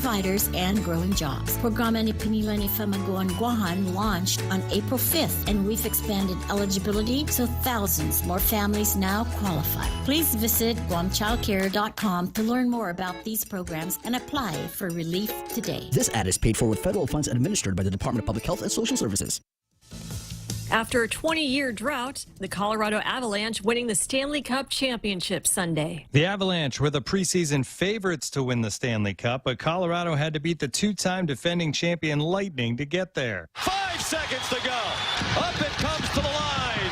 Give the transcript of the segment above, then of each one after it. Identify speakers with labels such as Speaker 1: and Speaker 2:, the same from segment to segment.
Speaker 1: providers, and growing jobs. Programa ni Pinila ni Famaguan Guahan launched on April 5th, and we've expanded eligibility so thousands more families now qualify. Please visit guamchildcare.com to learn more about these programs and apply for relief today.
Speaker 2: This ad is paid for with federal funds administered by the Department of Public Health and Social Services.
Speaker 3: After a 20-year drought, the Colorado Avalanche winning the Stanley Cup Championship Sunday.
Speaker 4: The Avalanche were the preseason favorites to win the Stanley Cup, but Colorado had to beat the two-time defending champion Lightning to get there.
Speaker 5: 5 seconds to go. Up it comes to the line.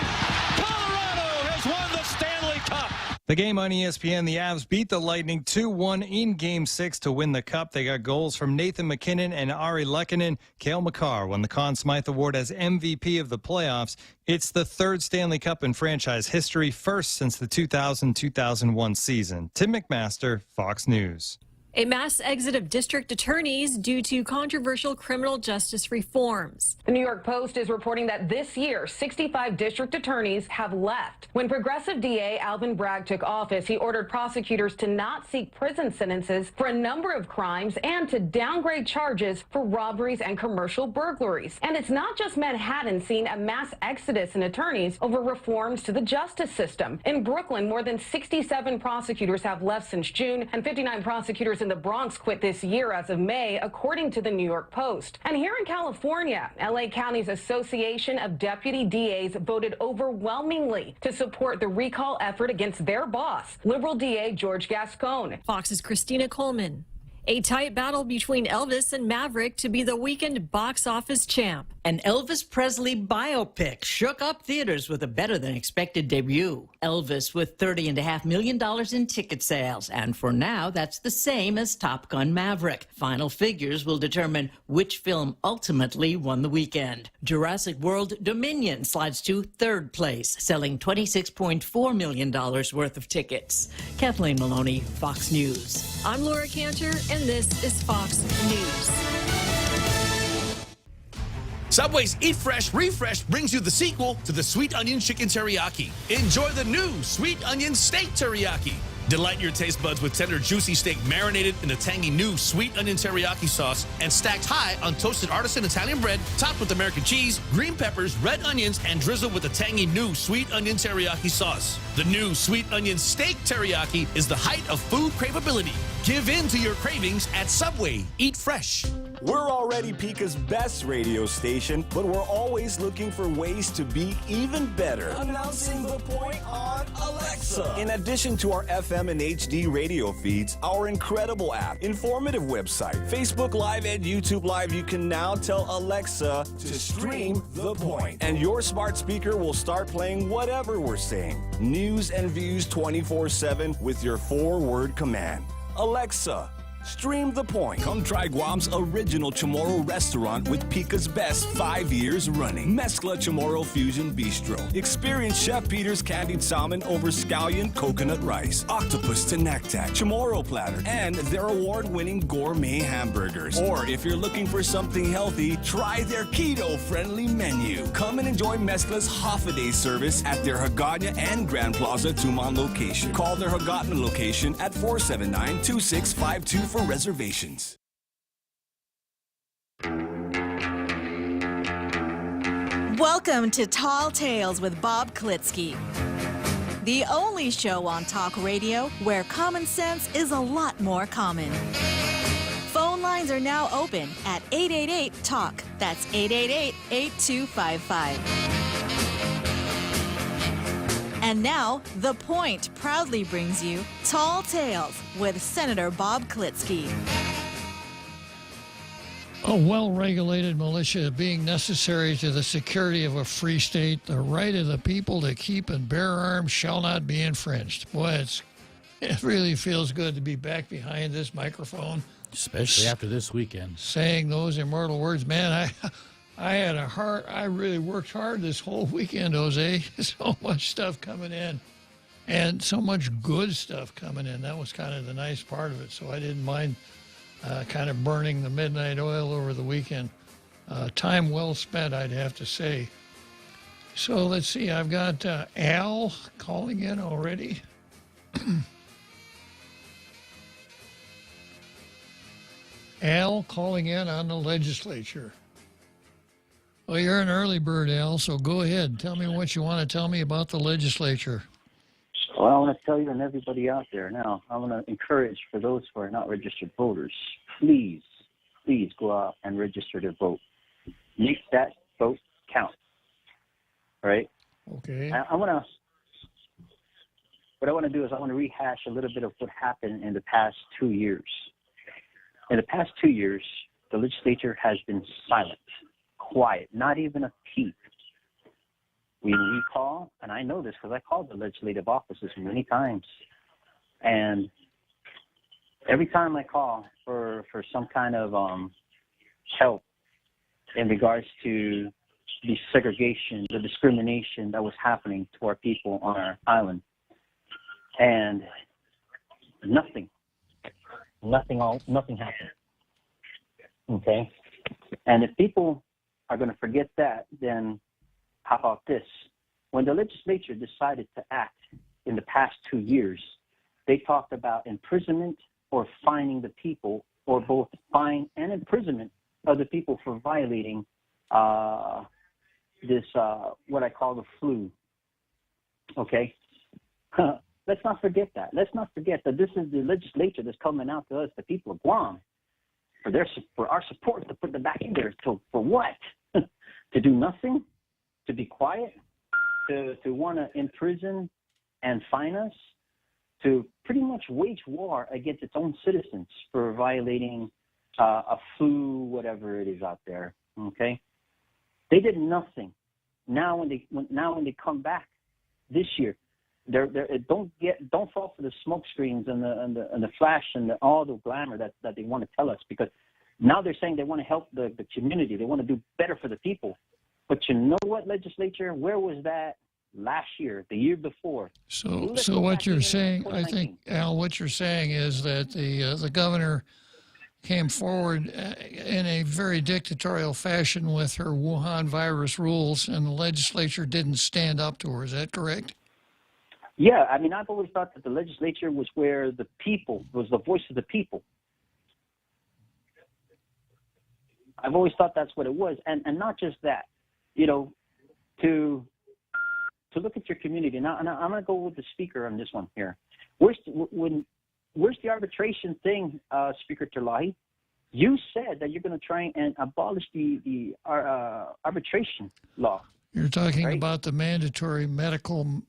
Speaker 5: Colorado has won the Stanley Cup.
Speaker 4: The game on ESPN, the Avs beat the Lightning 2-1 in Game 6 to win the Cup. They got goals from Nathan MacKinnon and Ari Lehkonen. Cale Makar won the Conn Smythe Award as MVP of the playoffs. It's the third Stanley Cup in franchise history, first since the 2000-2001 season. Tim McMaster, Fox News.
Speaker 3: A mass exit of district attorneys due to controversial criminal justice reforms.
Speaker 6: The New York Post is reporting that this year, 65 district attorneys have left. When progressive DA Alvin Bragg took office, he ordered prosecutors to not seek prison sentences for a number of crimes and to downgrade charges for robberies and commercial burglaries. And it's not just Manhattan seeing a mass exodus in attorneys over reforms to the justice system. In Brooklyn, more than 67 prosecutors have left since June, and 59 prosecutors in the Bronx quit this year as of May, according to the New York Post. And here in California, LA County's Association of Deputy DAs voted overwhelmingly to support the recall effort against their boss, liberal DA George Gascon.
Speaker 3: Fox's Christina Coleman. A tight battle between Elvis and Maverick to be the weekend box office champ.
Speaker 7: An Elvis Presley biopic shook up theaters with a better-than-expected debut. Elvis with $30.5 million in ticket sales, and for now, that's the same as Top Gun Maverick. Final figures will determine which film ultimately won the weekend. Jurassic World Dominion slides to third place, selling $26.4 million worth of tickets. Kathleen Maloney, Fox News.
Speaker 3: I'm Laura Cantor, and this is Fox News.
Speaker 8: Subway's Eat Fresh, Refresh brings you the sequel to the Sweet Onion Chicken Teriyaki. Enjoy the new Sweet Onion Steak Teriyaki. Delight your taste buds with tender, juicy steak marinated in the tangy new Sweet Onion Teriyaki sauce and stacked high on toasted artisan Italian bread, topped with American cheese, green peppers, red onions, and drizzled with the tangy new Sweet Onion Teriyaki sauce. The new Sweet Onion Steak Teriyaki is the height of food craveability. Give in to your cravings at Subway. Eat fresh.
Speaker 9: We're already Pika's best radio station, but we're always looking for ways to be even better. Announcing the point on Alexa. In addition to our FM and HD radio feeds, our incredible app, informative website, Facebook Live, and YouTube Live, you can now tell Alexa to stream The Point. And your smart speaker will start playing whatever we're saying. News and views 24/7 with your 4-word command. Alexa, stream The Point. Come try Guam's original Chamorro restaurant with Pika's best 5 years running. Mezcla Chamorro Fusion Bistro. Experience Chef Peter's candied salmon over scallion coconut rice, octopus tenactac, Chamorro platter, and their award-winning gourmet hamburgers. Or if you're looking for something healthy, try their keto-friendly menu. Come and enjoy Mezcla's half-a-day service at their Hagåtña and Grand Plaza Tuman location. Call their Hagåtña location at 479-2652 for reservations.
Speaker 10: Welcome to Tall Tales with Bob Klitzkie, the only show on talk radio where common sense is a lot more common. Phone lines are now open at 888-TALK. That's 888-8255. And now, The Point proudly brings you Tall Tales with Senator Bob Klitzkie.
Speaker 11: A well-regulated militia being necessary to the security of a free state, the right of the people to keep and bear arms shall not be infringed. Boy, it really feels good to be back behind this microphone.
Speaker 12: Especially after this weekend.
Speaker 11: Saying those immortal words. Man, I really worked hard this whole weekend, Jose. So much stuff coming in. And so much good stuff coming in. That was kind of the nice part of it. So I didn't mind kind of burning the midnight oil over the weekend. Time well spent, I'd have to say. So let's see. I've got Al calling in already. Al calling in on the legislature. Well, you're an early bird, Al, so go ahead. Tell me what you want to tell me about the legislature.
Speaker 13: Well, I want to tell you and everybody out there now, I want to encourage for those who are not registered voters, please go out and register to vote. Make that vote count. All right?
Speaker 11: Okay.
Speaker 13: What I want to do is I want to rehash a little bit of what happened in the past 2 years. In the past 2 years, the legislature has been silent, quiet, not even a peep. We call, and I know this because I called the legislative offices many times, and every time I call for some kind of help in regards to the segregation, the discrimination that was happening to our people on our island, and nothing happened. Okay? And if people are going to forget that, then how about this? When the legislature decided to act in the past 2 years, they talked about imprisonment or fining the people, or both fine and imprisonment of the people for violating this, what I call the flu. Okay? Let's not forget that. Let's not forget that this is the legislature that's coming out to us, the people of Guam, for our support, to put them back in there. So for what? To do nothing? To be quiet? To want to imprison and fine us? To pretty much wage war against its own citizens for violating a flu, whatever it is out there. Okay? They did nothing. Now when they come back this year, don't fall for the smoke screens and the flash and all the glamour that they want to tell us, because now they're saying they want to help the community. They want to do better for the people. But you know what, legislature? Where was that last year, the year before?
Speaker 11: So what you're saying, I think, Al, what you're saying is that the governor came forward in a very dictatorial fashion with her Wuhan virus rules, and the legislature didn't stand up to her. Is that correct?
Speaker 13: Yeah, I mean, I've always thought that the legislature was where the people, was the voice of the people. I've always thought that's what it was. And not just that, you know, to look at your community. Now, and I'm going to go with the speaker on this one here. Where's the arbitration thing, Speaker Terlahi? You said that you're going to try and abolish the arbitration law.
Speaker 11: You're talking about the mandatory medical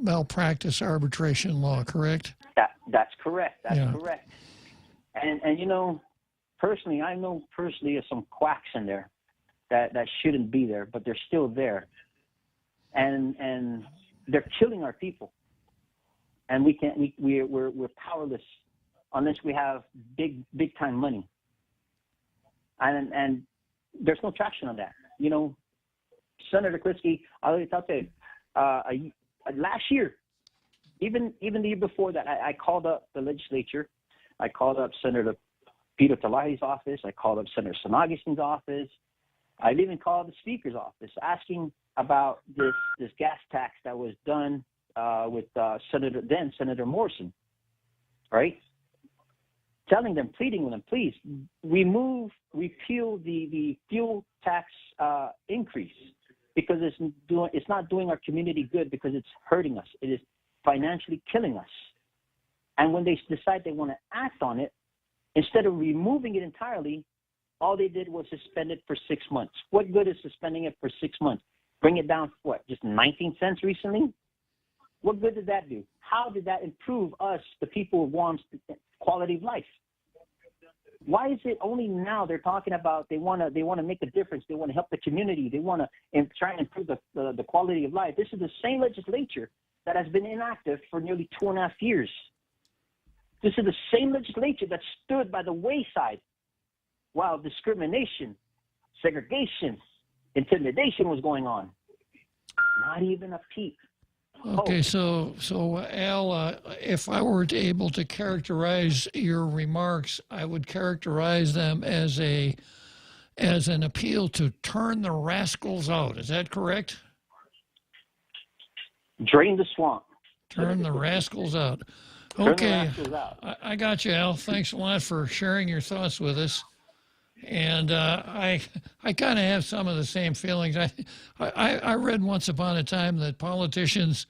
Speaker 11: malpractice arbitration law, correct?
Speaker 13: That's correct. That's correct. And you know, personally, I know there's some quacks in there that shouldn't be there, but they're still there. And they're killing our people. And we're powerless unless we have big time money. And there's no traction on that. You know, Senator Klitzkie, I'll tell you, last year, even the year before that, I called up the legislature. I called up Senator Peter Talahi's office. I called up Senator Sanagison's office. I even called the Speaker's office asking about this gas tax that was done with Senator Morrison, right? Telling them, pleading with them, please repeal the fuel tax increase, because it's not doing our community good, because it's hurting us. It is financially killing us. And when they decide they want to act on it, instead of removing it entirely, all they did was suspend it for 6 months. What good is suspending it for 6 months? Bring it down, what, just 19 cents recently? What good did that do? How did that improve us, the people of Guam's quality of life? Why is it only now they're talking about they want to make a difference, they want to help the community, they want to try and improve the quality of life? This is the same legislature that has been inactive for nearly 2.5 years. This is the same legislature that stood by the wayside while discrimination, segregation, intimidation was going on. Not even a peep.
Speaker 11: Okay, so Al, if I were able to characterize your remarks, I would characterize them as an appeal to turn the rascals out. Is that correct?
Speaker 13: Drain the swamp.
Speaker 11: Turn the rascals out. Okay, I got you, Al. Thanks a lot for sharing your thoughts with us. And I kind of have some of the same feelings. I read once upon a time that politicians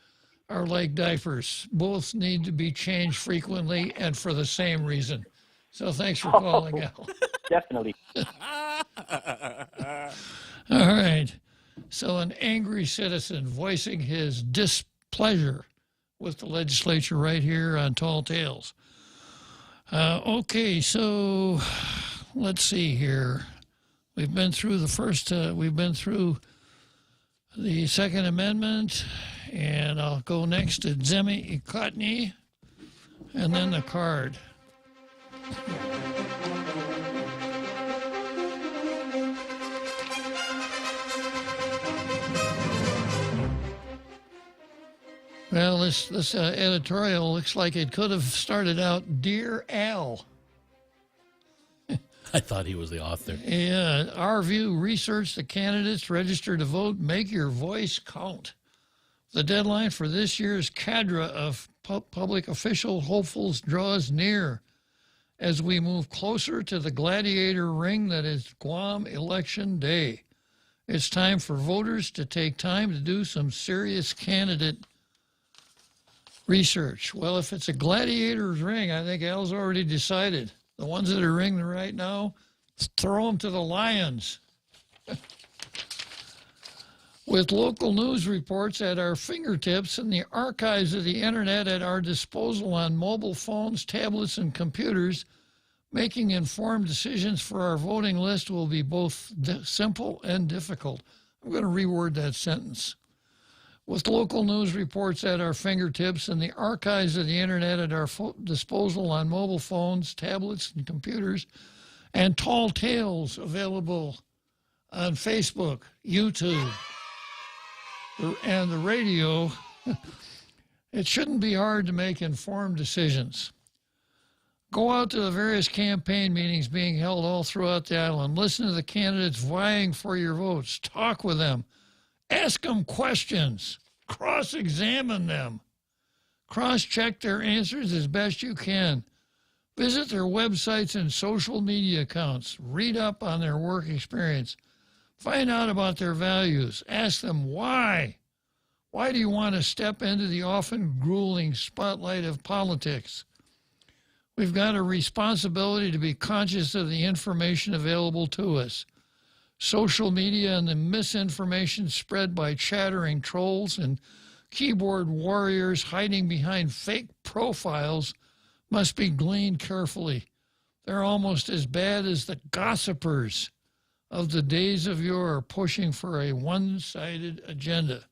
Speaker 11: are like diapers. Both need to be changed frequently and for the same reason. So thanks for calling, Al.
Speaker 13: Definitely.
Speaker 11: All right. So an angry citizen voicing his displeasure with the legislature right here on Tall Tales. Okay, so let's see here. We've been through we've been through the Second Amendment, and I'll go next to Zemi Ikotny, and then the card. Well, this editorial looks like it could have started out, Dear Al.
Speaker 12: I thought he was the author.
Speaker 11: Yeah, our view, research the candidates, register to vote, make your voice count. The deadline for this year's cadre of public official hopefuls draws near as we move closer to the gladiator ring that is Guam Election Day. It's time for voters to take time to do some serious candidate research. Well, if it's a gladiator's ring, I think Al's already decided. The ones that are ringing right now, throw them to the lions. With local news reports at our fingertips and the archives of the internet at our disposal on mobile phones, tablets, and computers, making informed decisions for our voting list will be both simple and difficult. I'm going to reword that sentence. With local news reports at our fingertips and the archives of the internet at our disposal on mobile phones, tablets, and computers, and Tall Tales available on Facebook, YouTube, and the radio, it shouldn't be hard to make informed decisions. Go out to the various campaign meetings being held all throughout the island. Listen to the candidates vying for your votes. Talk with them. Ask them questions. Cross-examine them. Cross-check their answers as best you can. Visit their websites and social media accounts. Read up on their work experience. Find out about their values. Ask them why. Why do you want to step into the often grueling spotlight of politics? We've got a responsibility to be conscious of the information available to us. Social media and the misinformation spread by chattering trolls and keyboard warriors hiding behind fake profiles must be gleaned carefully. They're almost as bad as the gossipers of the days of yore pushing for a one-sided agenda.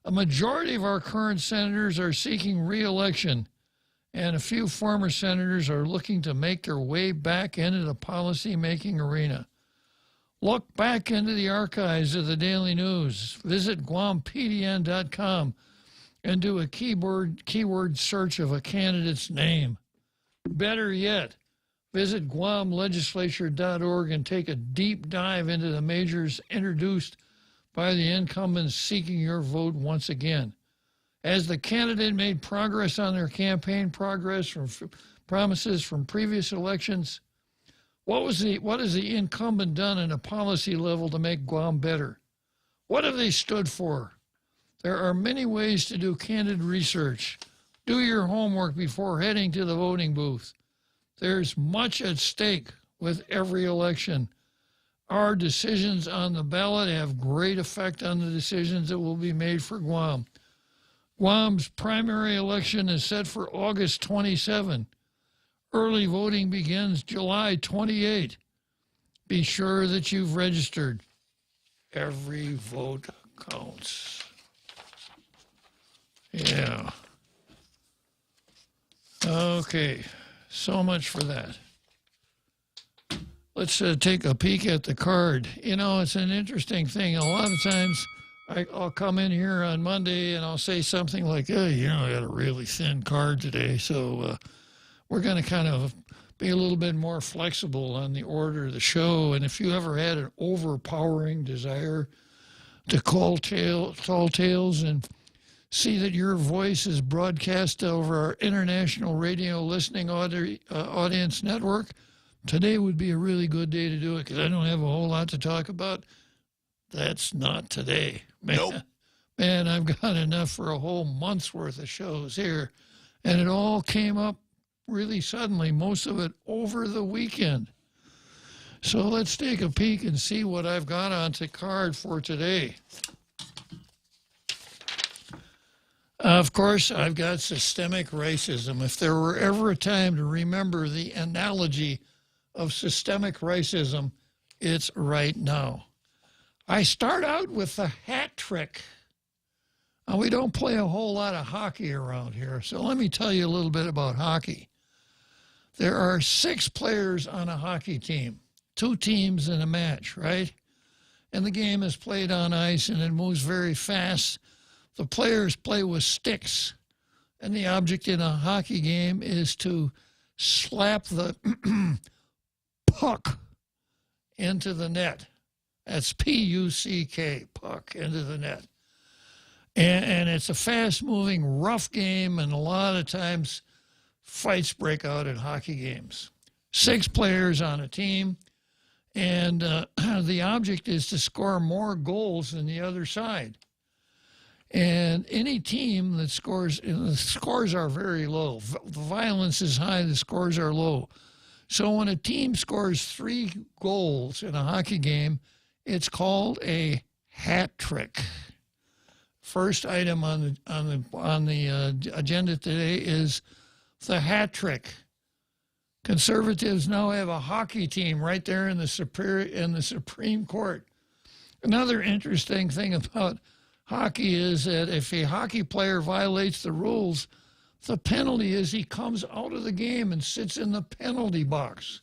Speaker 11: A majority of our current senators are seeking re-election, and a few former senators are looking to make their way back into the policy-making arena. Look back into the archives of the Daily News. Visit GuamPDN.com and do a keyword search of a candidate's name. Better yet, visit GuamLegislature.org and take a deep dive into the measures introduced by the incumbents seeking your vote once again. As the candidate made progress on their campaign promises from previous elections, what has the incumbent done at a policy level to make Guam better? What have they stood for? There are many ways to do candid research. Do your homework before heading to the voting booth. There's much at stake with every election. Our decisions on the ballot have great effect on the decisions that will be made for Guam. Guam's primary election is set for August 27. Early voting begins July 28. Be sure that you've registered. Every vote counts. Yeah. Okay, so much for that. Let's take a peek at the card. You know, it's an interesting thing. A lot of times I'll come in here on Monday and I'll say something like, oh, you know, I got a really thin card today, so we're going to kind of be a little bit more flexible on the order of the show. And if you ever had an overpowering desire to call Tall Tales and see that your voice is broadcast over our international radio listening audience network, today would be a really good day to do it because I don't have a whole lot to talk about. That's not today. Man,
Speaker 8: Nope.
Speaker 11: Man, I've got enough for a whole month's worth of shows here. And it all came up really suddenly, most of it over the weekend. So let's take a peek and see what I've got on the card for today. Of course, I've got systemic racism. If there were ever a time to remember the analogy of systemic racism, it's right now. I start out with the hat trick. Now, we don't play a whole lot of hockey around here, so let me tell you a little bit about hockey. There are 6 players on a hockey team, 2 teams in a match, right? And the game is played on ice, and it moves very fast. The players play with sticks, and the object in a hockey game is to slap the puck into the net. That's P-U-C-K, puck into the net. And it's a fast-moving, rough game, and a lot of times fights break out in hockey games. 6 players on a team, and the object is to score more goals than the other side. And any team that scores, the scores are very low. The violence is high, the scores are low. So when a team scores 3 goals in a hockey game, it's called a hat trick. First item on the agenda today is the hat trick. Conservatives now have a hockey team right there in the Supreme Court. Another interesting thing about hockey is that if a hockey player violates the rules, the penalty is he comes out of the game and sits in the penalty box.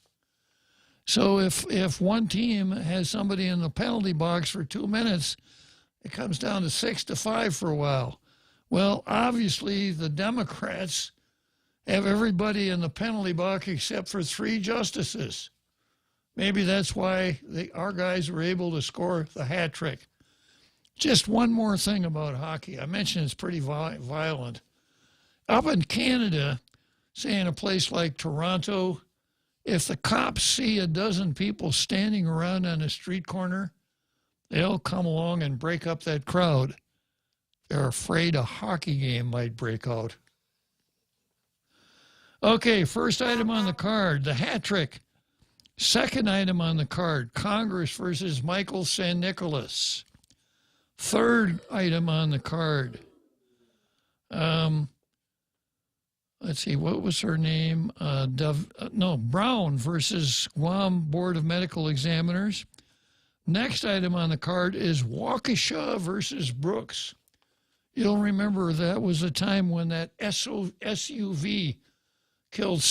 Speaker 11: So if one team has somebody in the penalty box for 2 minutes, it comes down to 6-5 for a while. Well, obviously the Democrats have everybody in the penalty box except for 3 justices. Maybe that's why our guys were able to score the hat trick. Just one more thing about hockey. I mentioned it's pretty violent. Up in Canada, say in a place like Toronto, if the cops see a dozen people standing around on a street corner, they'll come along and break up that crowd. They're afraid a hockey game might break out. Okay, first item on the card, the hat trick. Second item on the card, Congress versus Michael San Nicolas. Third item on the card, let's see, what was her name? Brown versus Guam Board of Medical Examiners. Next item on the card is Waukesha versus Brooks. You'll remember that was a time when that SUV killed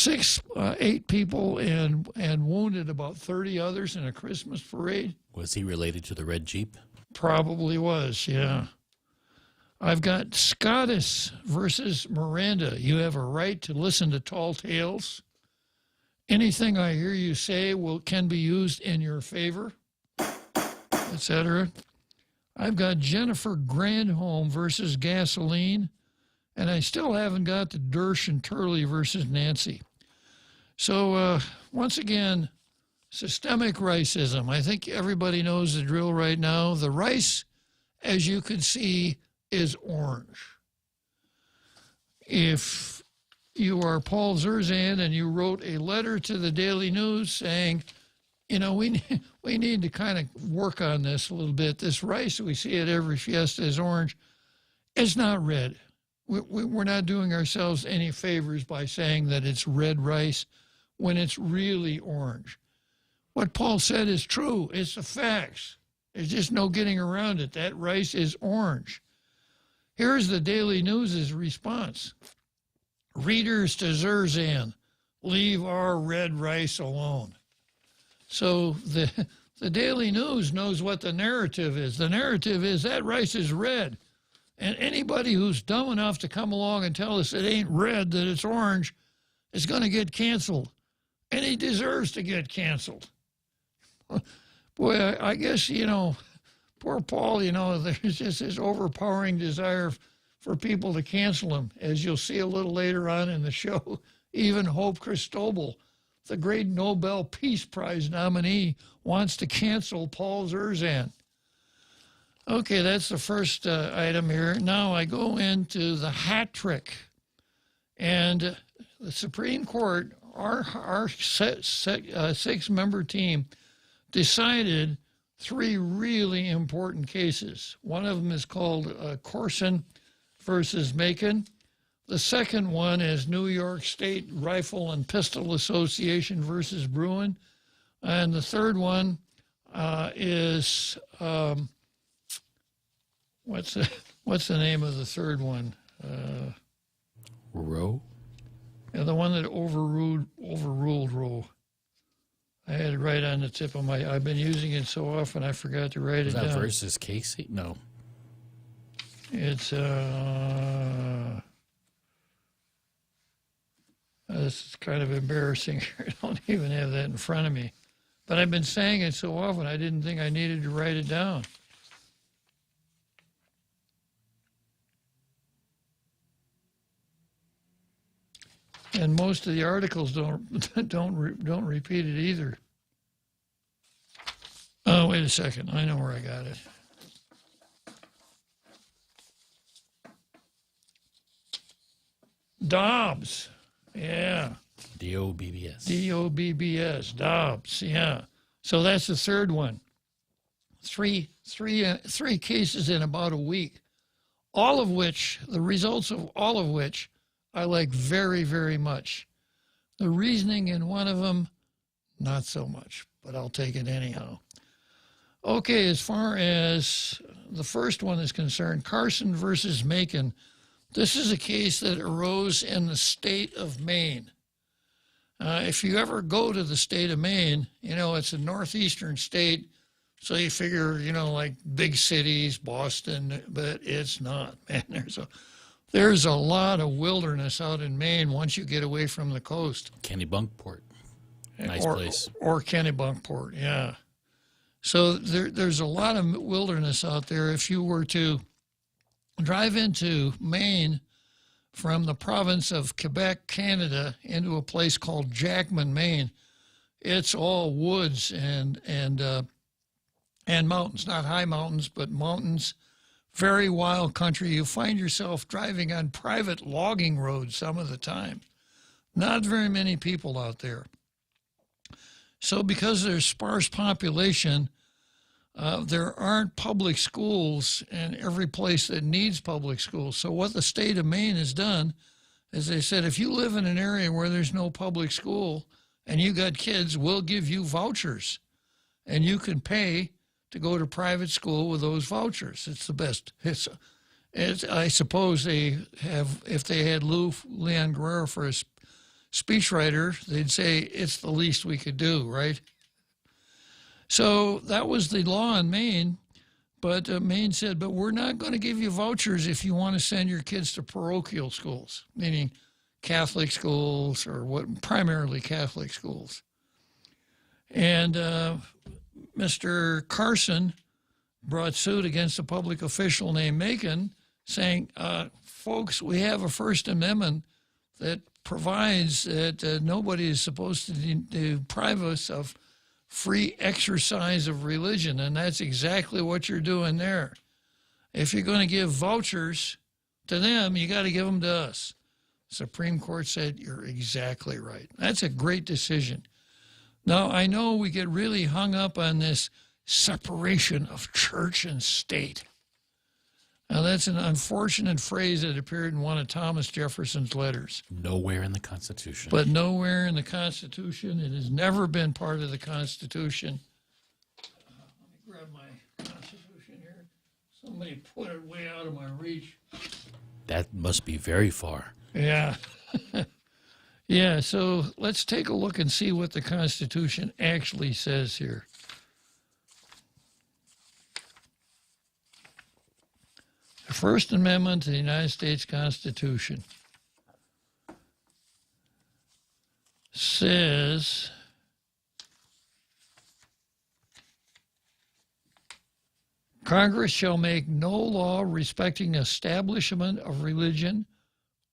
Speaker 11: 8 people and wounded about 30 others in a Christmas parade.
Speaker 12: Was he related to the red Jeep?
Speaker 11: Probably was, yeah. I've got Scottus versus Miranda. You have a right to listen to tall tales. Anything I hear you say can be used in your favor, etc. I've got Jennifer Grandholm versus Gasoline, and I still haven't got the Dersh and Turley versus Nancy. So once again, systemic racism. I think everybody knows the drill right now. The rice, as you can see, is orange. If you are Paul Zerzan and you wrote a letter to the Daily News saying, you know, we need to kind of work on this a little bit. This rice, we see at every fiesta, is orange. It's not red. We're not doing ourselves any favors by saying that it's red rice when it's really orange. What Paul said is true. It's the facts. There's just no getting around it. That rice is orange. Here's the Daily News' response. Readers to Zerzan, leave our red rice alone. So the Daily News knows what the narrative is. The narrative is that rice is red. And anybody who's dumb enough to come along and tell us it ain't red, that it's orange, is going to get canceled. And he deserves to get canceled. Boy, I guess, you know, poor Paul, you know, there's just this overpowering desire for people to cancel them. As you'll see a little later on in the show, even Hope Christobel, the great Nobel Peace Prize nominee, wants to cancel Paul Zerzan. Okay, that's the first item here. Now I go into the hat trick. And the Supreme Court, our six-member team, decided 3 really important cases. One of them is called Corson versus Macon. The second one is New York State Rifle and Pistol Association versus Bruin. And the third one is, what's the name of the third one?
Speaker 12: Roe?
Speaker 11: Yeah, the one that overruled Roe. I had it right on the tip of my... I've been using it so often I forgot to write it down.
Speaker 12: Is that versus Casey? No.
Speaker 11: It's, this is kind of embarrassing. I don't even have that in front of me. But I've been saying it so often I didn't think I needed to write it down. And most of the articles don't repeat it either. Oh, wait a second. I know where I got it. Dobbs. Yeah.
Speaker 12: D-O-B-B-S.
Speaker 11: D-O-B-B-S. Dobbs. Yeah. So that's the third one. Three cases in about a week. All of which, the results of all of which, I like very, very much. The reasoning in one of them, not so much, but I'll take it anyhow. Okay, as far as the first one is concerned, Carson versus Macon, this is a case that arose in the state of Maine. If you ever go to the state of Maine, you know, it's a northeastern state, so you figure, you know, like big cities, Boston, but it's not, man. There's a lot of wilderness out in Maine once you get away from the coast.
Speaker 12: Kennebunkport. Nice place.
Speaker 11: Or Kennebunkport, yeah. So there's a lot of wilderness out there. If you were to drive into Maine from the province of Quebec, Canada, into a place called Jackman, Maine, it's all woods and mountains, not high mountains, but mountains. Very wild country. You find yourself driving on private logging roads some of the time. Not very many people out there. So because there's sparse population, there aren't public schools in every place that needs public schools. So what the state of Maine has done is they said, if you live in an area where there's no public school and you got kids, we'll give you vouchers. And you can pay to go to private school with those vouchers. It's the best. I suppose they have, if they had Leon Guerrero for a speechwriter, they'd say it's the least we could do, right? So that was the law in Maine, but Maine said, but we're not going to give you vouchers if you want to send your kids to parochial schools, meaning Catholic schools or primarily Catholic schools. And Mr. Carson brought suit against a public official named Macon saying, folks, we have a First Amendment that provides that nobody is supposed to deprive us of free exercise of religion, and that's exactly what you're doing there. If you're going to give vouchers to them, you got to give them to us. Supreme Court said, you're exactly right. That's a great decision. Now, I know we get really hung up on this separation of church and state. Now, that's an unfortunate phrase that appeared in one of Thomas Jefferson's letters.
Speaker 12: Nowhere in the Constitution.
Speaker 11: But nowhere in the Constitution. It has never been part of the Constitution. Let me grab my Constitution here. Somebody put it way out of my reach.
Speaker 12: That must be very far.
Speaker 11: Yeah. Yeah, so let's take a look and see what the Constitution actually says here. The First Amendment to the United States Constitution says Congress shall make no law respecting establishment of religion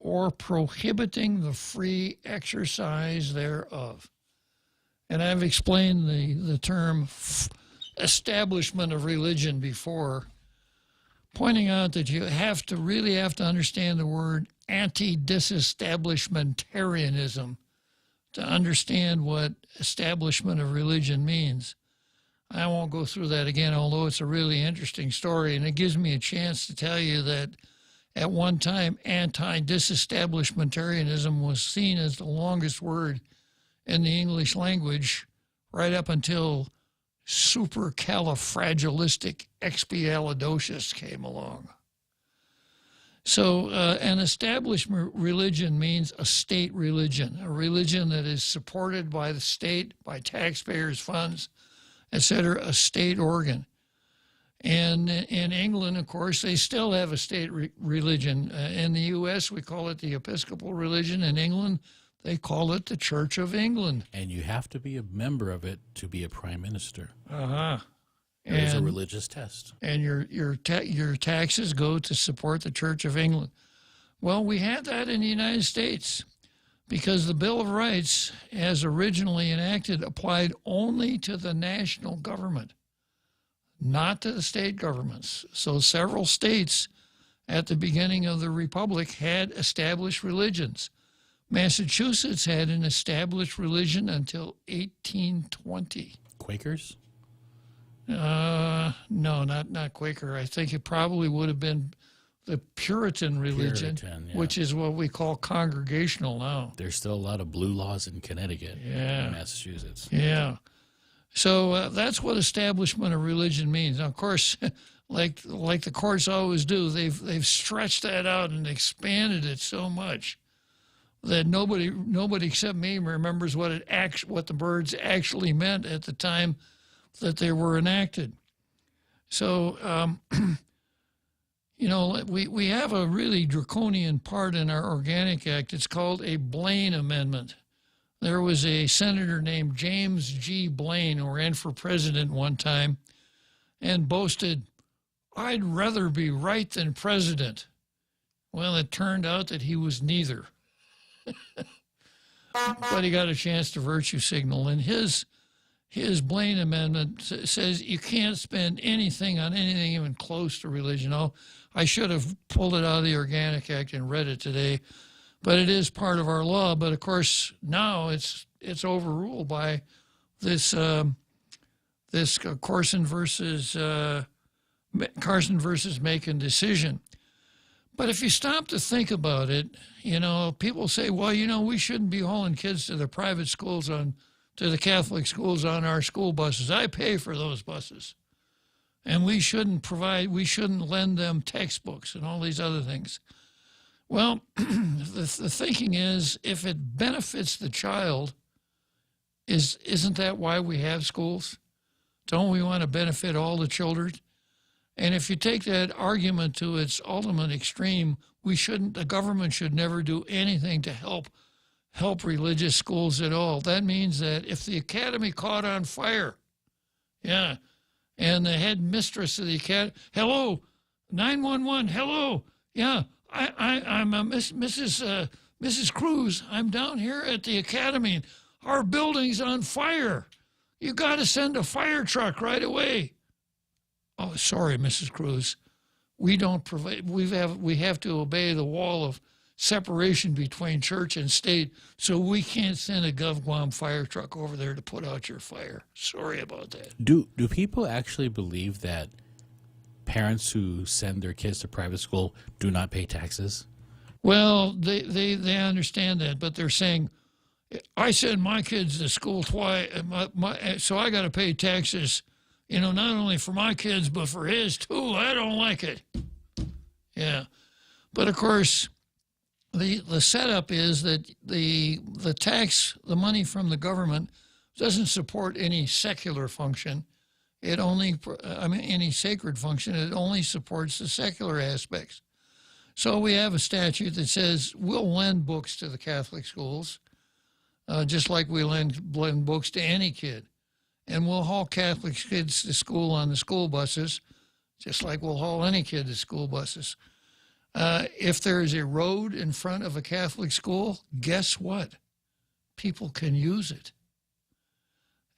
Speaker 11: or prohibiting the free exercise thereof. And I've explained the term establishment of religion before, pointing out that you really have to understand the word anti-disestablishmentarianism to understand what establishment of religion means. I won't go through that again, although it's a really interesting story, and it gives me a chance to tell you that at one time, anti-disestablishmentarianism was seen as the longest word in the English language right up until supercalifragilisticexpialidocious came along. So an establishment religion means a state religion, a religion that is supported by the state, by taxpayers' funds, etc., a state organ. And in England, of course, they still have a state religion. In the U.S., we call it the Episcopal religion. In England, they call it the Church of England.
Speaker 12: And you have to be a member of it to be a prime minister.
Speaker 11: Uh-huh.
Speaker 12: There's a religious test.
Speaker 11: And your taxes go to support the Church of England. Well, we had that in the United States because the Bill of Rights, as originally enacted, applied only to the national government, not to the state governments. So several states at the beginning of the Republic had established religions. Massachusetts had an established religion until 1820.
Speaker 12: Quakers?
Speaker 11: No, not Quaker. I think it probably would have been the Puritan religion, which is what we call congregational now.
Speaker 12: There's still a lot of blue laws in Connecticut and Massachusetts.
Speaker 11: Yeah. So that's what establishment of religion means. Now, of course, like the courts always do, they've stretched that out and expanded it so much that nobody except me remembers what the words actually meant at the time that they were enacted. So, we have a really draconian part in our Organic Act. It's called a Blaine Amendment. There was a senator named James G. Blaine who ran for president one time and boasted, "I'd rather be right than president." Well, it turned out that he was neither. But he got a chance to virtue signal, and his Blaine Amendment says you can't spend anything on anything even close to religion. I should have pulled it out of the Organic Act and read it today, but it is part of our law. But of course, now it's overruled by this Carson versus Macon decision. But if you stop to think about it, people say, well, we shouldn't be hauling kids to the private schools to the Catholic schools on our school buses. I pay for those buses. And we shouldn't lend them textbooks and all these other things. Well, the thinking is, if it benefits the child, isn't that why we have schools? Don't we want to benefit all the children? And if you take that argument to its ultimate extreme, the government should never do anything to help religious schools at all. That means that if the academy caught on fire, and the head mistress of the academy, hello, 911, hello, I'm Mrs. Cruz. I'm down here at the academy. Our building's on fire. You got to send a fire truck right away. Oh, sorry, Mrs. Cruz. We don't provide. We have to obey the wall of separation between church and state, so we can't send a GovGuam fire truck over there to put out your fire. Sorry about that.
Speaker 12: Do people actually believe that parents who send their kids to private school do not pay taxes?
Speaker 11: Well, they understand that, but they're saying, I send my kids to school twice, so I got to pay taxes, not only for my kids, but for his too. I don't like it. Yeah. But of course, the setup is that the money from the government doesn't support any secular function. It only, any sacred function. It only supports the secular aspects. So we have a statute that says we'll lend books to the Catholic schools, just like we lend books to any kid. And we'll haul Catholic kids to school on the school buses, just like we'll haul any kid to school buses. If there is a road in front of a Catholic school, guess what? People can use it.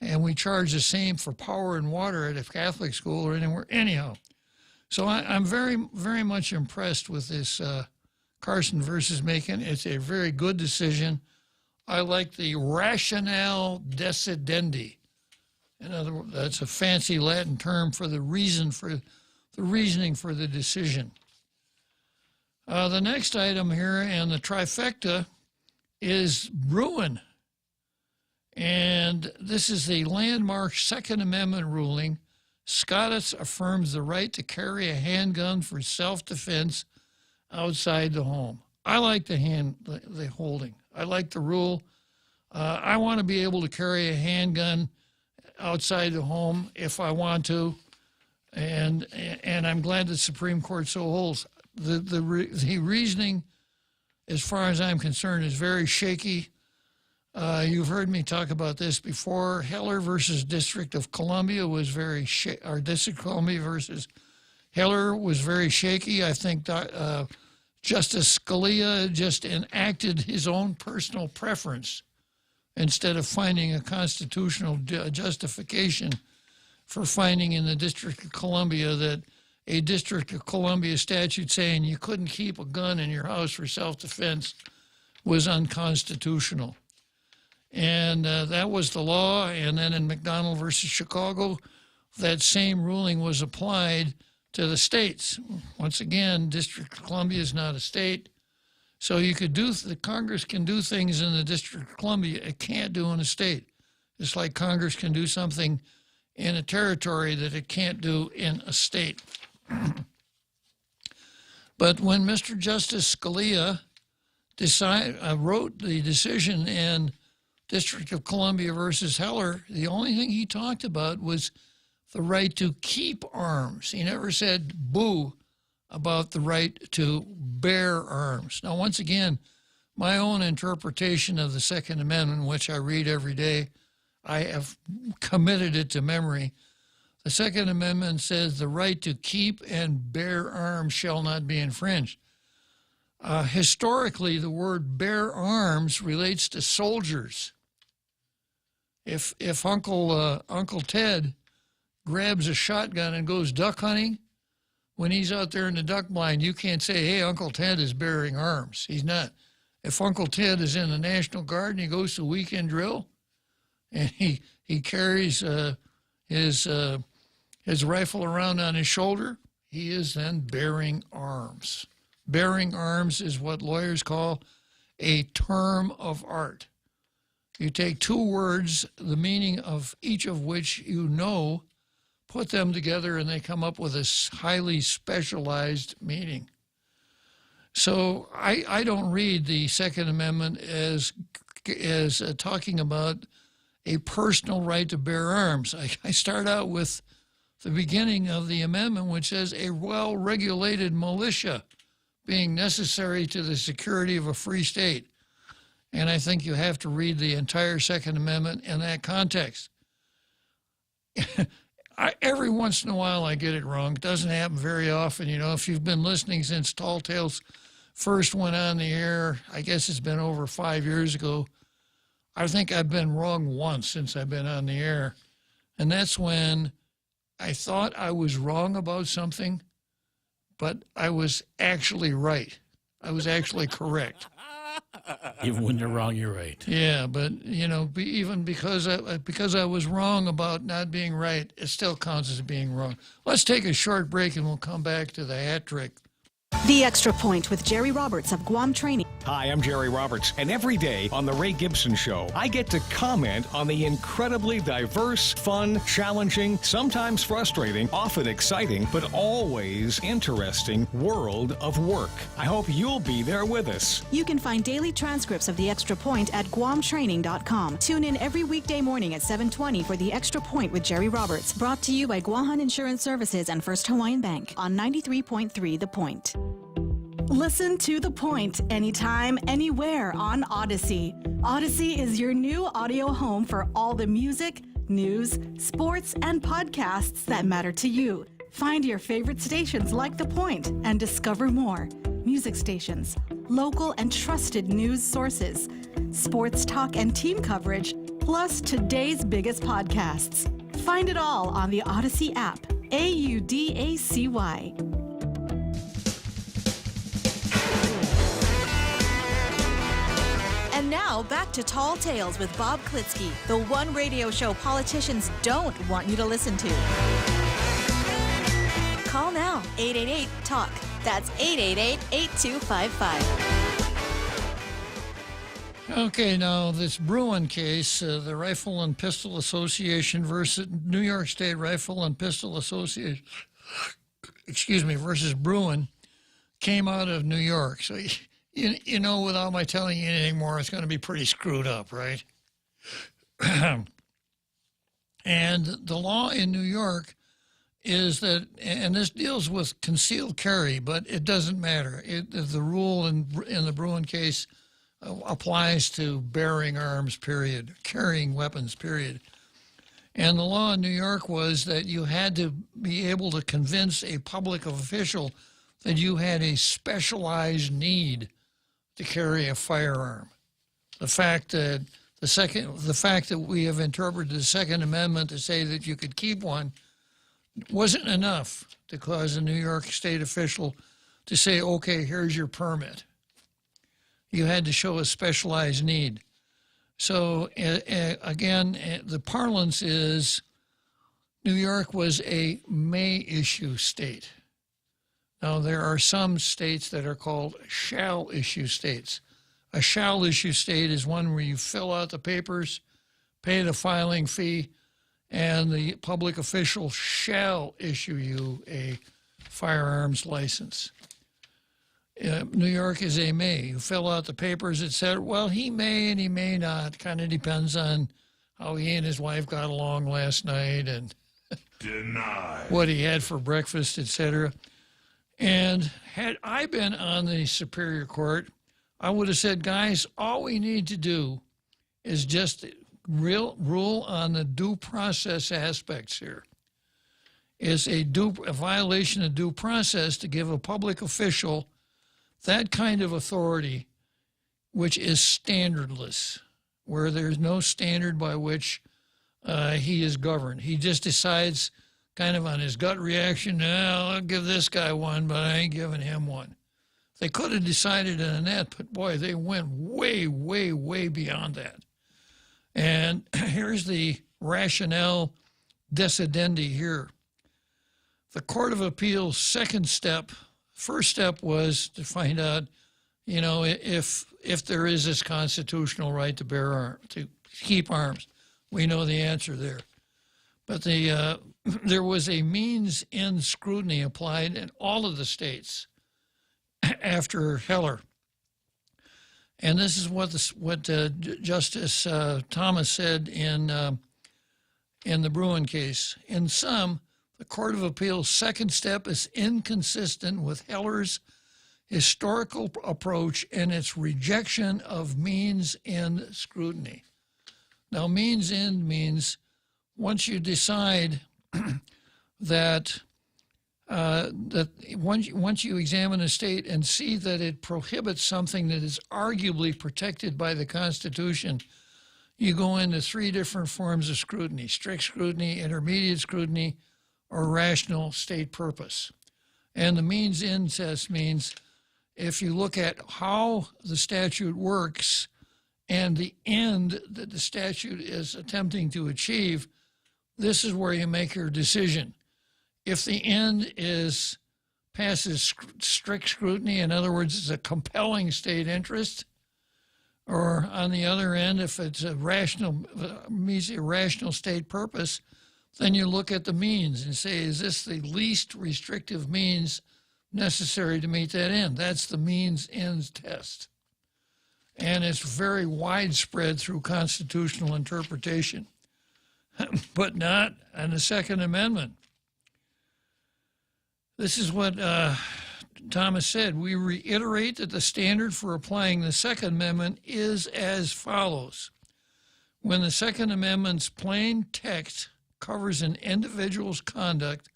Speaker 11: And we charge the same for power and water at a Catholic school or anywhere, anyhow. So I'm very, very much impressed with this Carson versus Macon. It's a very good decision. I like the rationale decidendi. In other words, that's a fancy Latin term for the reasoning for the decision. The next item here, and the trifecta, is Bruin. And this is the landmark Second Amendment ruling. Scottus affirms the right to carry a handgun for self-defense outside the home. I like the holding. I like the rule. I want to be able to carry a handgun outside the home if I want to, and I'm glad the Supreme Court so holds. The reasoning, as far as I'm concerned, is very shaky. You've heard me talk about this before. Heller versus District of Columbia was very or District of Columbia versus Heller was very shaky. I think Justice Scalia just enacted his own personal preference instead of finding a constitutional justification for finding in the District of Columbia that a District of Columbia statute saying you couldn't keep a gun in your house for self-defense was unconstitutional. And that was the law. And then in McDonald versus Chicago, that same ruling was applied to the states. Once again, District of Columbia is not a state. So you could the Congress can do things in the District of Columbia it can't do in a state. It's like Congress can do something in a territory that it can't do in a state. But when Mr. Justice Scalia wrote the decision in District of Columbia versus Heller, the only thing he talked about was the right to keep arms. He never said boo about the right to bear arms. Now, once again, my own interpretation of the Second Amendment, which I read every day, I have committed it to memory. The Second Amendment says the right to keep and bear arms shall not be infringed. Historically, the word bear arms relates to soldiers. If Uncle Ted grabs a shotgun and goes duck hunting, when he's out there in the duck blind, you can't say, hey, Uncle Ted is bearing arms. He's not. If Uncle Ted is in the National Guard and he goes to weekend drill and he carries his rifle around on his shoulder, he is then bearing arms. Bearing arms is what lawyers call a term of art. You take two words, the meaning of each of which you know, put them together, and they come up with a highly specialized meaning. So I don't read the Second Amendment as talking about a personal right to bear arms. I start out with the beginning of the amendment, which says a well-regulated militia being necessary to the security of a free state. And I think you have to read the entire Second Amendment in that context. Every once in a while I get it wrong. It doesn't happen very often. You know, if you've been listening since Tall Tales first went on the air, I guess it's been over 5 years ago, I think I've been wrong once since I've been on the air. And that's when I thought I was wrong about something, but I was actually right. I was actually correct.
Speaker 12: Even when you're wrong, you're right.
Speaker 11: Yeah, but, you know, even because I was wrong about not being right, it still counts as being wrong. Let's take a short break and we'll come back to the hat trick.
Speaker 10: The Extra Point with Jerry Roberts of Guam Training.
Speaker 14: Hi, I'm Jerry Roberts, and every day on The Ray Gibson Show, I get to comment on the incredibly diverse, fun, challenging, sometimes frustrating, often exciting, but always interesting world of work. I hope you'll be there with us.
Speaker 10: You can find daily transcripts of The Extra Point at GuamTraining.com. Tune in every weekday morning at 7:20 for The Extra Point with Jerry Roberts, brought to you by Guahan Insurance Services and First Hawaiian Bank on 93.3 The Point. Listen to The Point anytime, anywhere on Odyssey. Odyssey is your new audio home for all the music, news, sports, and podcasts that matter to you.
Speaker 15: Find your favorite stations like The Point and discover more. Music stations, local and trusted news sources, sports talk and team coverage, plus today's biggest podcasts. Find it all on the Odyssey app. AUDACY.
Speaker 10: And now back to Tall Tales with Bob Klitzkie, the one radio show politicians don't want you to listen to. Call now, 888-TALK. That's 888-8255.
Speaker 11: Okay, now this Bruin case, the Rifle and Pistol Association versus New York State Rifle and Pistol Association, versus Bruin, came out of New York. So, you know, without my telling you anything more, it's going to be pretty screwed up, right? And the law in New York is that, and this deals with concealed carry, but it doesn't matter. The rule in the Bruin case applies to bearing arms, period, carrying weapons, period. And the law in New York was that you had to be able to convince a public official that you had a specialized need to carry a firearm. The fact that we have interpreted the Second Amendment to say that you could keep one wasn't enough to cause a New York State official to say, okay, here's your permit. You had to show a specialized need. So again, the parlance is New York was a may issue state. Now, there are some states that are called shall issue states. A shall issue state is one where you fill out the papers, pay the filing fee, and the public official shall issue you a firearms license. New York is a may. You fill out the papers, it said, well, he may and he may not. Kind of depends on how he and his wife got along last night and what he had for breakfast, etc. And had I been on the Superior Court, I would have said, guys, all we need to do is just rule on the due process aspects here. Is a violation of due process to give a public official that kind of authority, which is standardless, where there's no standard by which he is governed. He just decides kind of on his gut reaction, I'll give this guy one, but I ain't giving him one. They could have decided on that, but boy, they went way, way, way beyond that. And here's the rationale decidendi here. The Court of Appeals' first step was to find out, you know, if there is this constitutional right to bear arms, to keep arms. We know the answer there. But there was a means-end scrutiny applied in all of the states after Heller. And this is what Justice Thomas said in the Bruin case. In sum, the Court of Appeals' second step is inconsistent with Heller's historical approach and its rejection of means-end scrutiny. Now, means-end means once you decide that once you examine a state and see that it prohibits something that is arguably protected by the Constitution, you go into three different forms of scrutiny: strict scrutiny, intermediate scrutiny, or rational state purpose. And the means-end test means if you look at how the statute works and the end that the statute is attempting to achieve, this is where you make your decision. If the end passes strict scrutiny, in other words, it's a compelling state interest, or on the other end, if it's meets a rational state purpose, then you look at the means and say, is this the least restrictive means necessary to meet that end? That's the means-ends test. And it's very widespread through constitutional interpretation, but not on the Second Amendment. This is what Thomas said. We reiterate that the standard for applying the Second Amendment is as follows. When the Second Amendment's plain text covers an individual's conduct,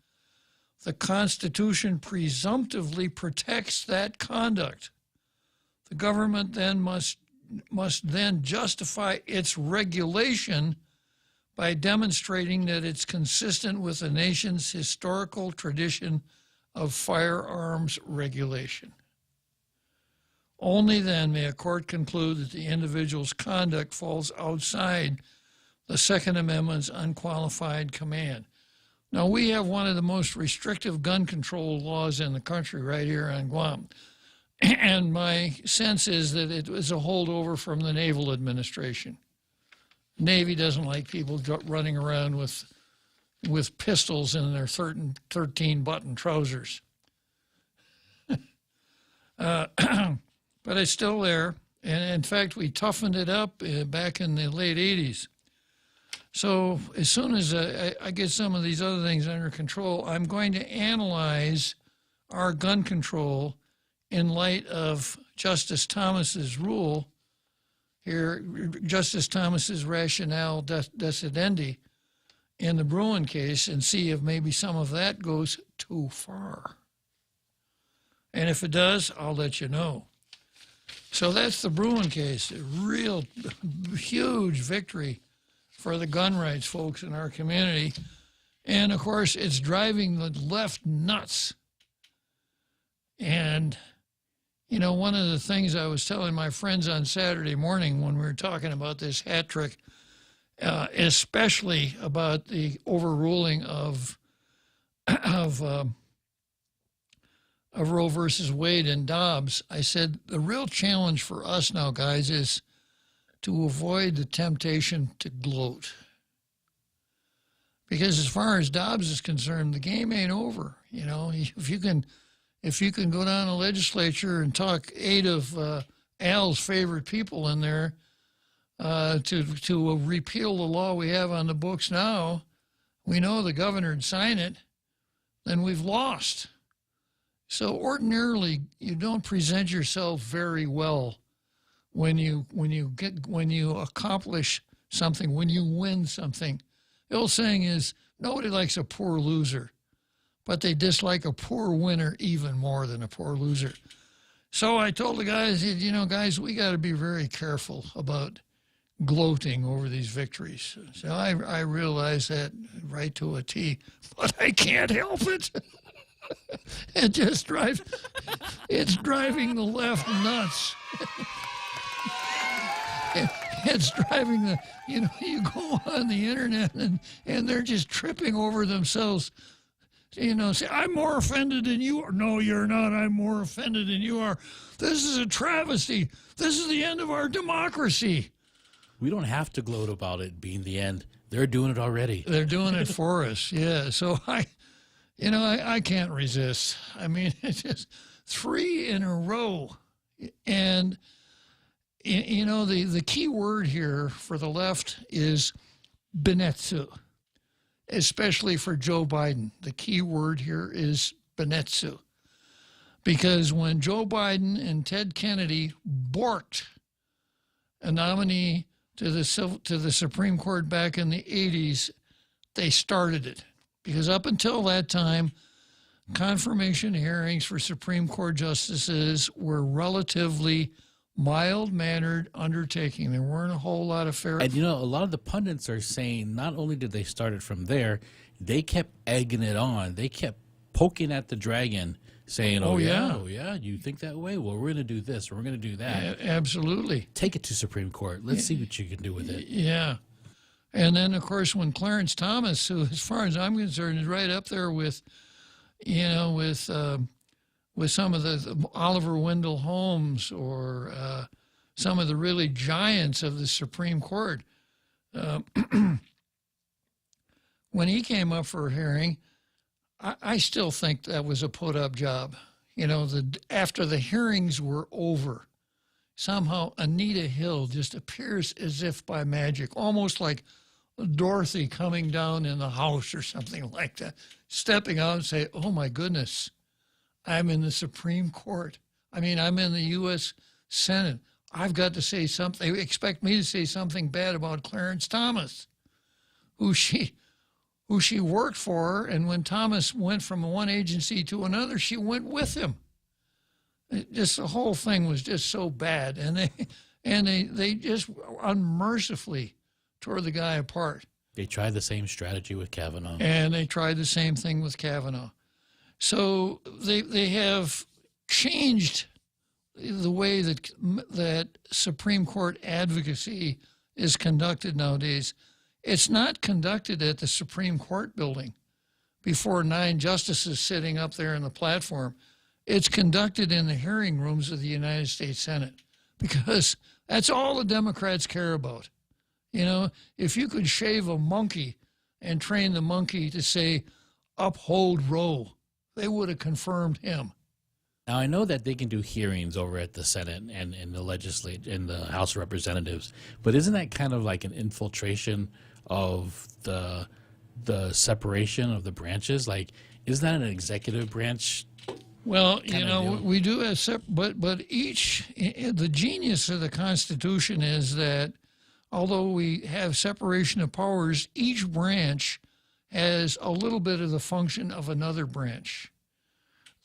Speaker 11: the Constitution presumptively protects that conduct. The government then must then justify its regulation by demonstrating that it's consistent with the nation's historical tradition of firearms regulation. Only then may a court conclude that the individual's conduct falls outside the Second Amendment's unqualified command. Now, we have one of the most restrictive gun control laws in the country right here on Guam. And my sense is that it was a holdover from the Naval Administration. Navy doesn't like people running around with pistols in their 13-button trousers. But it's still there. And in fact, we toughened it up back in the late 80s. So as soon as I get some of these other things under control, I'm going to analyze our gun control in light of Justice Thomas's rule here, Justice Thomas's rationale decidendi in the Bruin case, and see if maybe some of that goes too far. And if it does, I'll let you know. So that's the Bruin case, a real huge victory for the gun rights folks in our community. And of course, it's driving the left nuts. And, you know, one of the things I was telling my friends on Saturday morning when we were talking about this hat trick, especially about the overruling of Roe versus Wade and Dobbs, I said the real challenge for us now, guys, is to avoid the temptation to gloat. Because as far as Dobbs is concerned, the game ain't over. You know, if you can go down to the legislature and talk 8 of Al's favorite people in there to repeal the law we have on the books now, we know the governor would sign it, then we've lost. So ordinarily, you don't present yourself very well when you accomplish something, when you win something. The old saying is, nobody likes a poor loser, but they dislike a poor winner even more than a poor loser. So I told the guys, you know, guys, we got to be very careful about gloating over these victories. So I realize that right to a T, but I can't help it. It just it's driving the left nuts. It's driving you go on the internet and they're just tripping over themselves. You know, say, I'm more offended than you are. No, you're not. I'm more offended than you are. This is a travesty. This is the end of our democracy.
Speaker 12: We don't have to gloat about it being the end. They're doing it already.
Speaker 11: They're doing it for us, yeah. So I can't resist. I mean, it's just 3 in a row. And, you know, the key word here for the left is benetsu, especially for Joe Biden. The key word here is benetsu. Because when Joe Biden and Ted Kennedy borked a nominee to the Supreme Court back in the 80s, they started it. Because up until that time, confirmation hearings for Supreme Court justices were relatively mild-mannered undertaking. There weren't a whole lot of fair...
Speaker 12: And, you know, a lot of the pundits are saying not only did they start it from there, they kept egging it on. They kept poking at the dragon, saying, oh yeah, you think that way? Well, we're going to do this, or we're going to do that.
Speaker 11: Yeah, absolutely.
Speaker 12: Take it to Supreme Court. Let's see what you can do with it.
Speaker 11: Yeah. And then, of course, when Clarence Thomas, who, as far as I'm concerned, is right up there with, you know, with some of the Oliver Wendell Holmes or some of the really giants of the Supreme Court, when he came up for a hearing, I still think that was a put-up job. You know, after the hearings were over, somehow Anita Hill just appears as if by magic, almost like Dorothy coming down in the house or something like that, stepping out and say, oh my goodness, I'm in the Supreme Court. I mean, I'm in the U.S. Senate. I've got to say something. They expect me to say something bad about Clarence Thomas, who she who she worked for, and when Thomas went from one agency to another, she went with him. Just the whole thing was just so bad, and they just unmercifully tore the guy apart.
Speaker 12: They tried the same strategy with Kavanaugh.
Speaker 11: And they tried the same thing with Kavanaugh. So they have changed the way that Supreme Court advocacy is conducted nowadays. It's not conducted at the Supreme Court building before 9 justices sitting up there on the platform. It's conducted in the hearing rooms of the United States Senate, because that's all the Democrats care about. You know, if you could shave a monkey and train the monkey to say, uphold Roe, they would have confirmed him.
Speaker 12: Now, I know that they can do hearings over at the Senate and in the House of Representatives, but isn't that kind of like an infiltration of the separation of the branches? Like, isn't that an executive branch?
Speaker 11: Well, you know, we do have but the genius of the Constitution is that although we have separation of powers, each branch has a little bit of the function of another branch.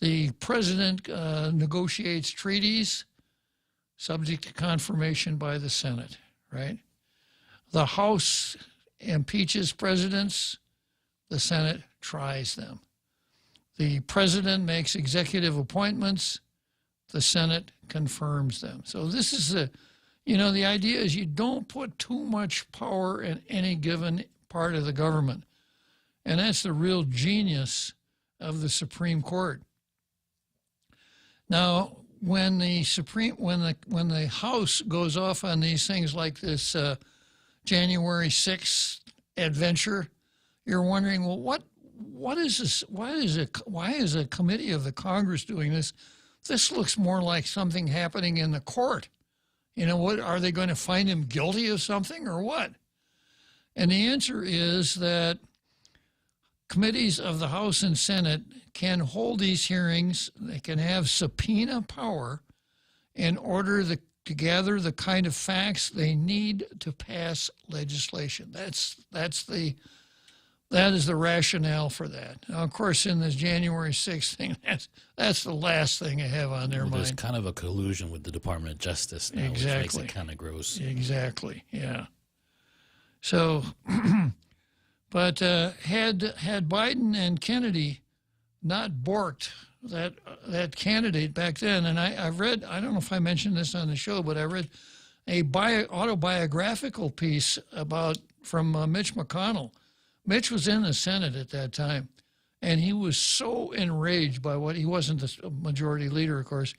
Speaker 11: The president negotiates treaties subject to confirmation by the Senate, right? The House impeaches presidents. The Senate tries them. The president makes executive appointments. The Senate confirms them. So this is the idea is you don't put too much power in any given part of the government. And that's the real genius of the Supreme Court. Now, when the House goes off on these things like this January 6th adventure, you're wondering, well, what is this? Why is a committee of the Congress doing this? This looks more like something happening in the court. You know, what are they going to find him guilty of something or what? And the answer is that committees of the House and Senate can hold these hearings. They can have subpoena power in order to gather the kind of facts they need to pass legislation. That is the rationale for that. Now, of course, in this January 6th thing, that's the last thing I have on their mind.
Speaker 12: There's kind of a collusion with the Department of Justice now, which makes it kind of gross.
Speaker 11: Exactly, yeah. So, but had Biden and Kennedy not borked that candidate back then, and I've read, I don't know if I mentioned this on the show, but I read a autobiographical piece from Mitch McConnell. Mitch was in the Senate at that time, and he was so enraged by he wasn't the majority leader, of course.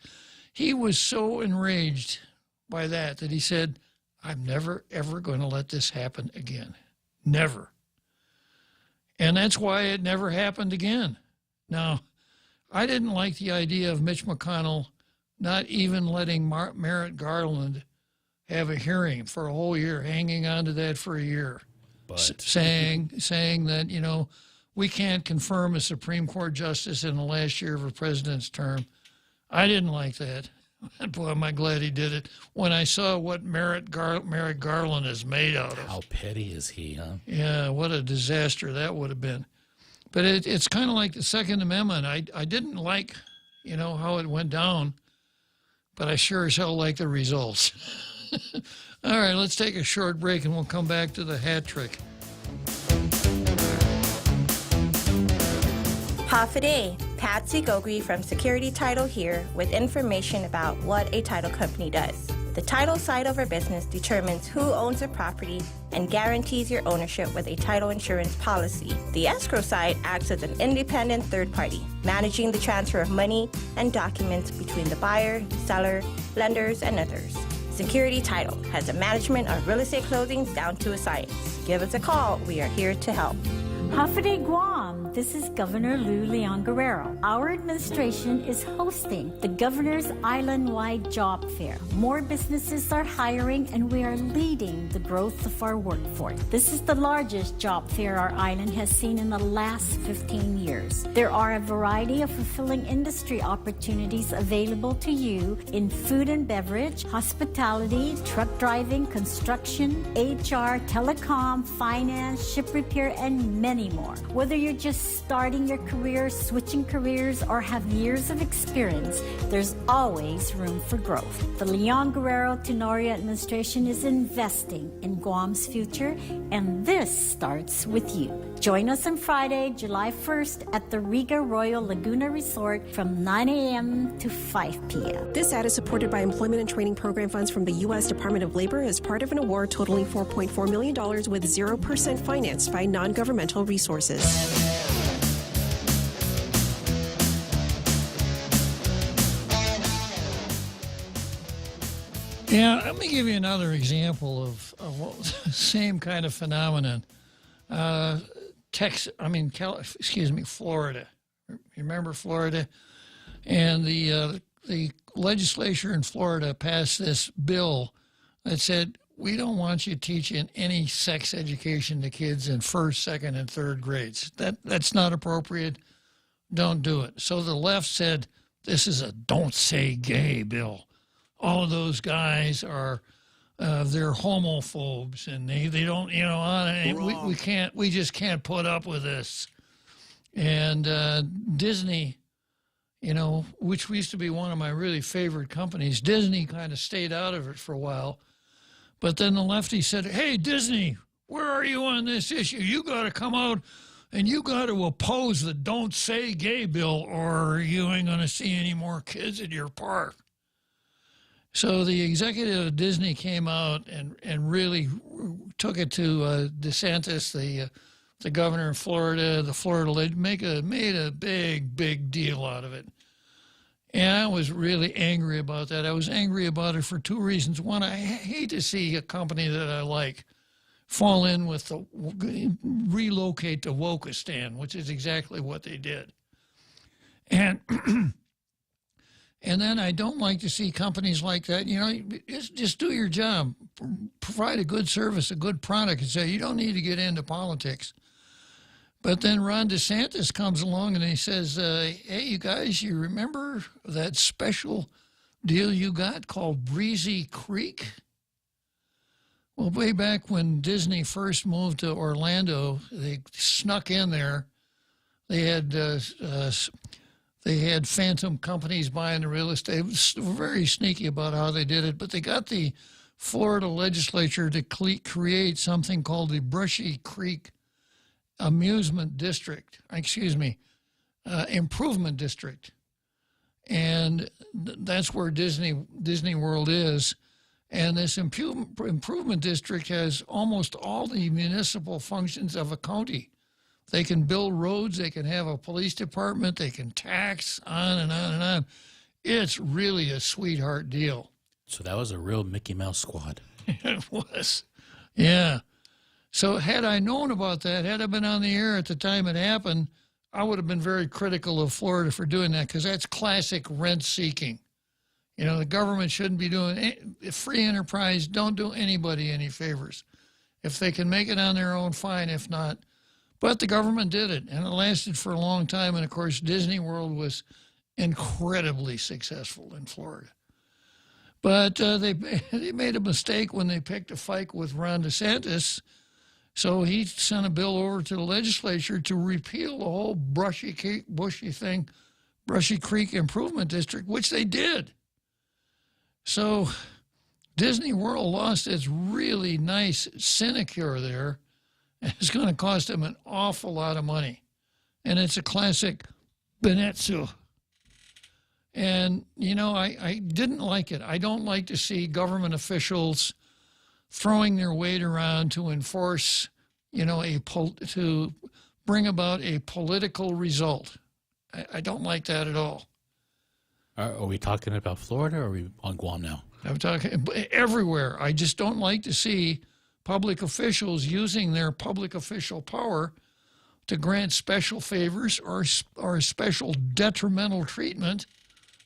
Speaker 11: He was so enraged by that he said, I'm never, ever going to let this happen again. Never. And that's why it never happened again. Now, I didn't like the idea of Mitch McConnell not even letting Merrick Garland have a hearing for a whole year, hanging on to that for a year. Saying that, we can't confirm a Supreme Court justice in the last year of a president's term. I didn't like that. Boy, am I glad he did it. When I saw what Merrick Garland is made out of.
Speaker 12: How petty is he, huh?
Speaker 11: Yeah, what a disaster that would have been. But it's kind of like the Second Amendment. I didn't like, how it went down, but I sure as hell like the results. All right, let's take a short break and we'll come back to the hat trick.
Speaker 16: Hafa-day, Patsy Gogri from Security Title here with information about what a title company does. The title side of our business determines who owns a property and guarantees your ownership with a title insurance policy. The escrow side acts as an independent third party, managing the transfer of money and documents between the buyer, seller, lenders, and others. Security Title has a management of real estate closings down to a science. Give us a call. We are here to help.
Speaker 1: Hafa-day Guam. this is Governor Lou Leon Guerrero. Our administration is hosting the Governor's Island-wide Job Fair. More businesses are hiring, and we are leading the growth of our workforce. This is the largest job fair our island has seen in the last 15 years. There are a variety of fulfilling industry opportunities available to you in food and beverage, hospitality, truck driving, construction, HR, telecom, finance, ship repair, and many more. Whether you're just starting your career, switching careers, or have years of experience, there's always room for growth. The Leon Guerrero Tenorio administration is investing in Guam's future, and this starts with you. Join us on Friday, July 1st at the Riga Royal Laguna Resort from 9 a.m. to 5 p.m.
Speaker 17: This ad is supported by Employment and Training Program funds from the U.S. Department of Labor as part of an award totaling $4.4 million with 0% financed by non-governmental resources.
Speaker 11: Yeah, let me give you another example of same kind of phenomenon. Florida. You remember Florida? And the legislature in Florida passed this bill that said, we don't want you teaching any sex education to kids in first, second, and third grades. That's not appropriate. Don't do it. So the left said, this is a don't say gay bill. All of those guys are, they're homophobes, and they don't, we just can't put up with this. And Disney, which used to be one of my really favorite companies, Disney kind of stayed out of it for a while. But then the lefty said, hey, Disney, where are you on this issue? You got to come out and you got to oppose the don't say gay bill, or you ain't going to see any more kids at your park. So the executive of Disney came out and really took it to DeSantis, the governor of Florida, the Florida made a big deal out of it. And I was really angry about that. I was angry about it for two reasons. One, I hate to see a company that I like fall in with relocate to Wokistan, which is exactly what they did. And and then I don't like to see companies like that, just do your job, provide a good service, a good product, and say you don't need to get into politics. But then Ron DeSantis comes along and he says, hey, you guys, you remember that special deal you got called Breezy Creek? Well, way back when Disney first moved to Orlando, they snuck in there. They had phantom companies buying the real estate. It was very sneaky about how they did it, but they got the Florida legislature to create something called the Brushy Creek Improvement District, and that's where Disney World is. And this improvement district has almost all the municipal functions of a county. They can build roads, they can have a police department, they can tax, on and on and on. It's really a sweetheart deal.
Speaker 12: So that was a real Mickey Mouse squad.
Speaker 11: It was, yeah. So had I known about that, had I been on the air at the time it happened, I would have been very critical of Florida for doing that, because that's classic rent-seeking. The government shouldn't be doing free enterprise. Don't do anybody any favors. If they can make it on their own, fine. If not, but the government did it, and it lasted for a long time. And of course, Disney World was incredibly successful in Florida. But they made a mistake when they picked a fight with Ron DeSantis. So he sent a bill over to the legislature to repeal the whole Brushy Creek Improvement District, which they did. So Disney World lost its really nice sinecure there. It's going to cost them an awful lot of money. And it's a classic Benetsu. And, I didn't like it. I don't like to see government officials throwing their weight around to enforce, to bring about a political result. I don't like that at all.
Speaker 12: Are we talking about Florida, or are we on Guam now?
Speaker 11: I'm talking everywhere. I just don't like to see public officials using their public official power to grant special favors or special detrimental treatment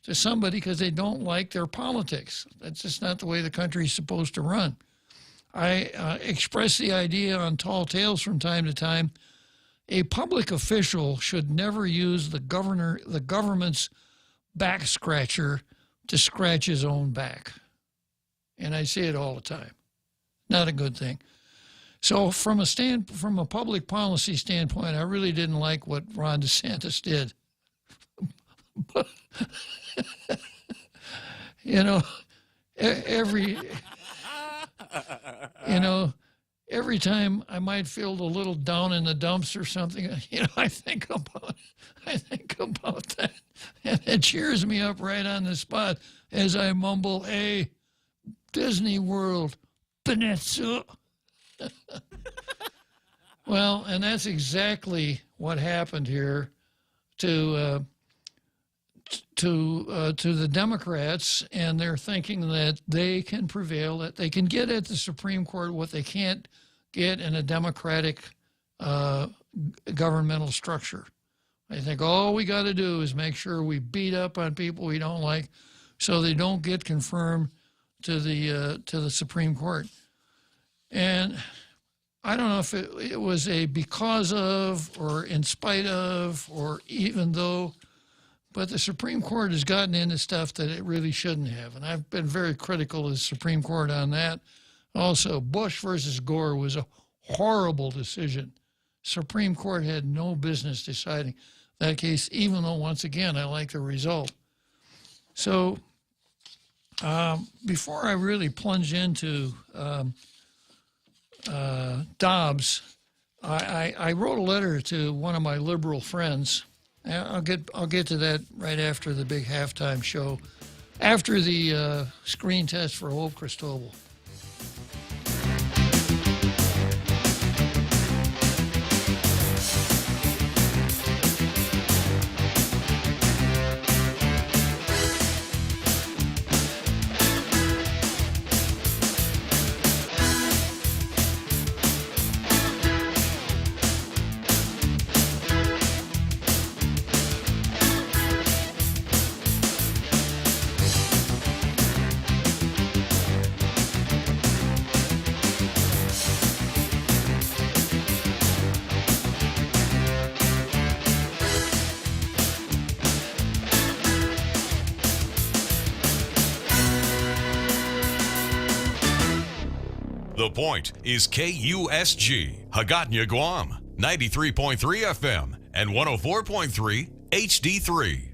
Speaker 11: to somebody because they don't like their politics. That's just not the way the country is supposed to run. I express the idea on Tall Tales from time to time. A public official should never use the government's back scratcher to scratch his own back. And I say it all the time. Not a good thing. So from a public policy standpoint, I really didn't like what Ron DeSantis did. But, every time I might feel a little down in the dumps or something, I think about that, and it cheers me up right on the spot as I mumble, "Hey, Disney World, Peninsula." Well, and that's exactly what happened here to the Democrats, and they're thinking that they can prevail, that they can get at the Supreme Court what they can't get in a democratic governmental structure. I think all we got to do is make sure we beat up on people we don't like so they don't get confirmed to the Supreme Court. And I don't know if it was a because of or in spite of or even though, but the Supreme Court has gotten into stuff that it really shouldn't have. And I've been very critical of the Supreme Court on that. Also, Bush versus Gore was a horrible decision. Supreme Court had no business deciding that case, even though, once again, I like the result. So before I really plunge into Dobbs, I wrote a letter to one of my liberal friends. I'll get to that right after the big halftime show, after the screen test for Hope Cristobal.
Speaker 18: The Point is KUSG, Hagåtña, Guam, 93.3 FM and 104.3 HD3.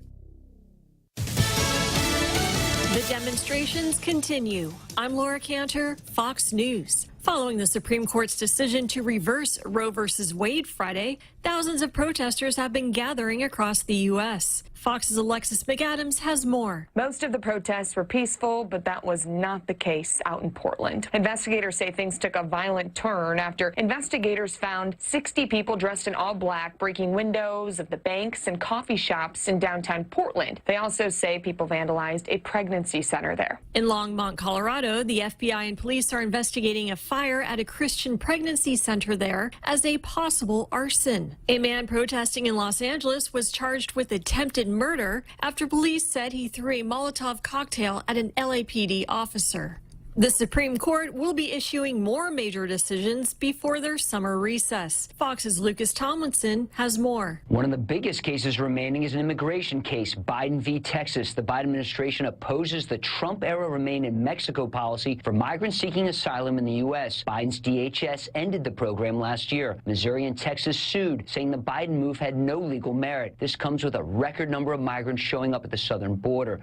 Speaker 3: The demonstrations continue. I'm Laura Cantor, Fox News. Following the Supreme Court's decision to reverse Roe v. Wade Friday, thousands of protesters have been gathering across the U.S. Fox's Alexis McAdams has more.
Speaker 19: Most of the protests were peaceful, but that was not the case out in Portland. Investigators say things took a violent turn after investigators found 60 people dressed in all black breaking windows of the banks and coffee shops in downtown Portland. They also say people vandalized a pregnancy center there.
Speaker 3: In Longmont, Colorado, the FBI and police are investigating a fire at a Christian pregnancy center there as a possible arson. A man protesting in Los Angeles was charged with attempted murder after police said he threw a Molotov cocktail at an LAPD officer. The Supreme Court will be issuing more major decisions before their summer recess. Fox's Lucas Tomlinson has more.
Speaker 20: One of the biggest cases remaining is an immigration case, Biden v. Texas. The Biden administration opposes the Trump-era Remain in Mexico policy for migrants seeking asylum in the U.S. Biden's DHS ended the program last year. Missouri and Texas sued, saying the Biden move had no legal merit. This comes with a record number of migrants showing up at the southern border.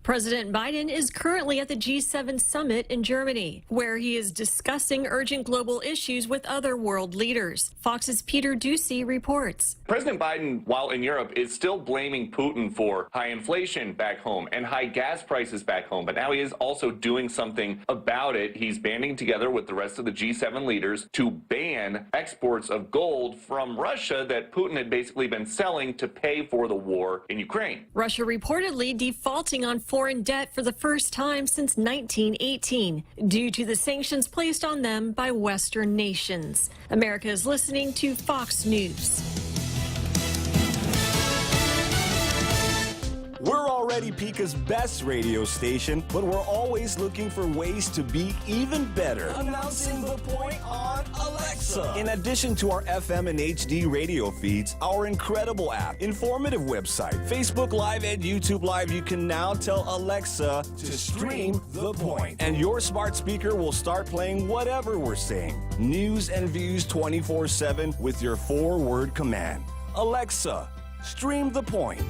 Speaker 3: President Biden is currently at the G7 summit in Germany, where he is discussing urgent global issues with other world leaders. Fox's Peter Ducey reports.
Speaker 21: President Biden, while in Europe, is still blaming Putin for high inflation back home and high gas prices back home. But now he is also doing something about it. He's banding together with the rest of the G7 leaders to ban exports of gold from Russia that Putin had basically been selling to pay for the war in Ukraine.
Speaker 3: Russia reportedly defaulting on foreign debt for the first time since 1918 due to the sanctions placed on them by Western nations. America is listening to Fox News.
Speaker 9: already Pica's best radio station, but we're always looking for ways to be even better. Announcing the point on Alexa. In addition to our FM and HD radio feeds, our incredible app, informative website, Facebook Live, and YouTube Live, you can now tell Alexa to stream The Point. And your smart speaker will start playing whatever we're saying. News and views 24/7 with your 4-word command. Alexa, stream The Point.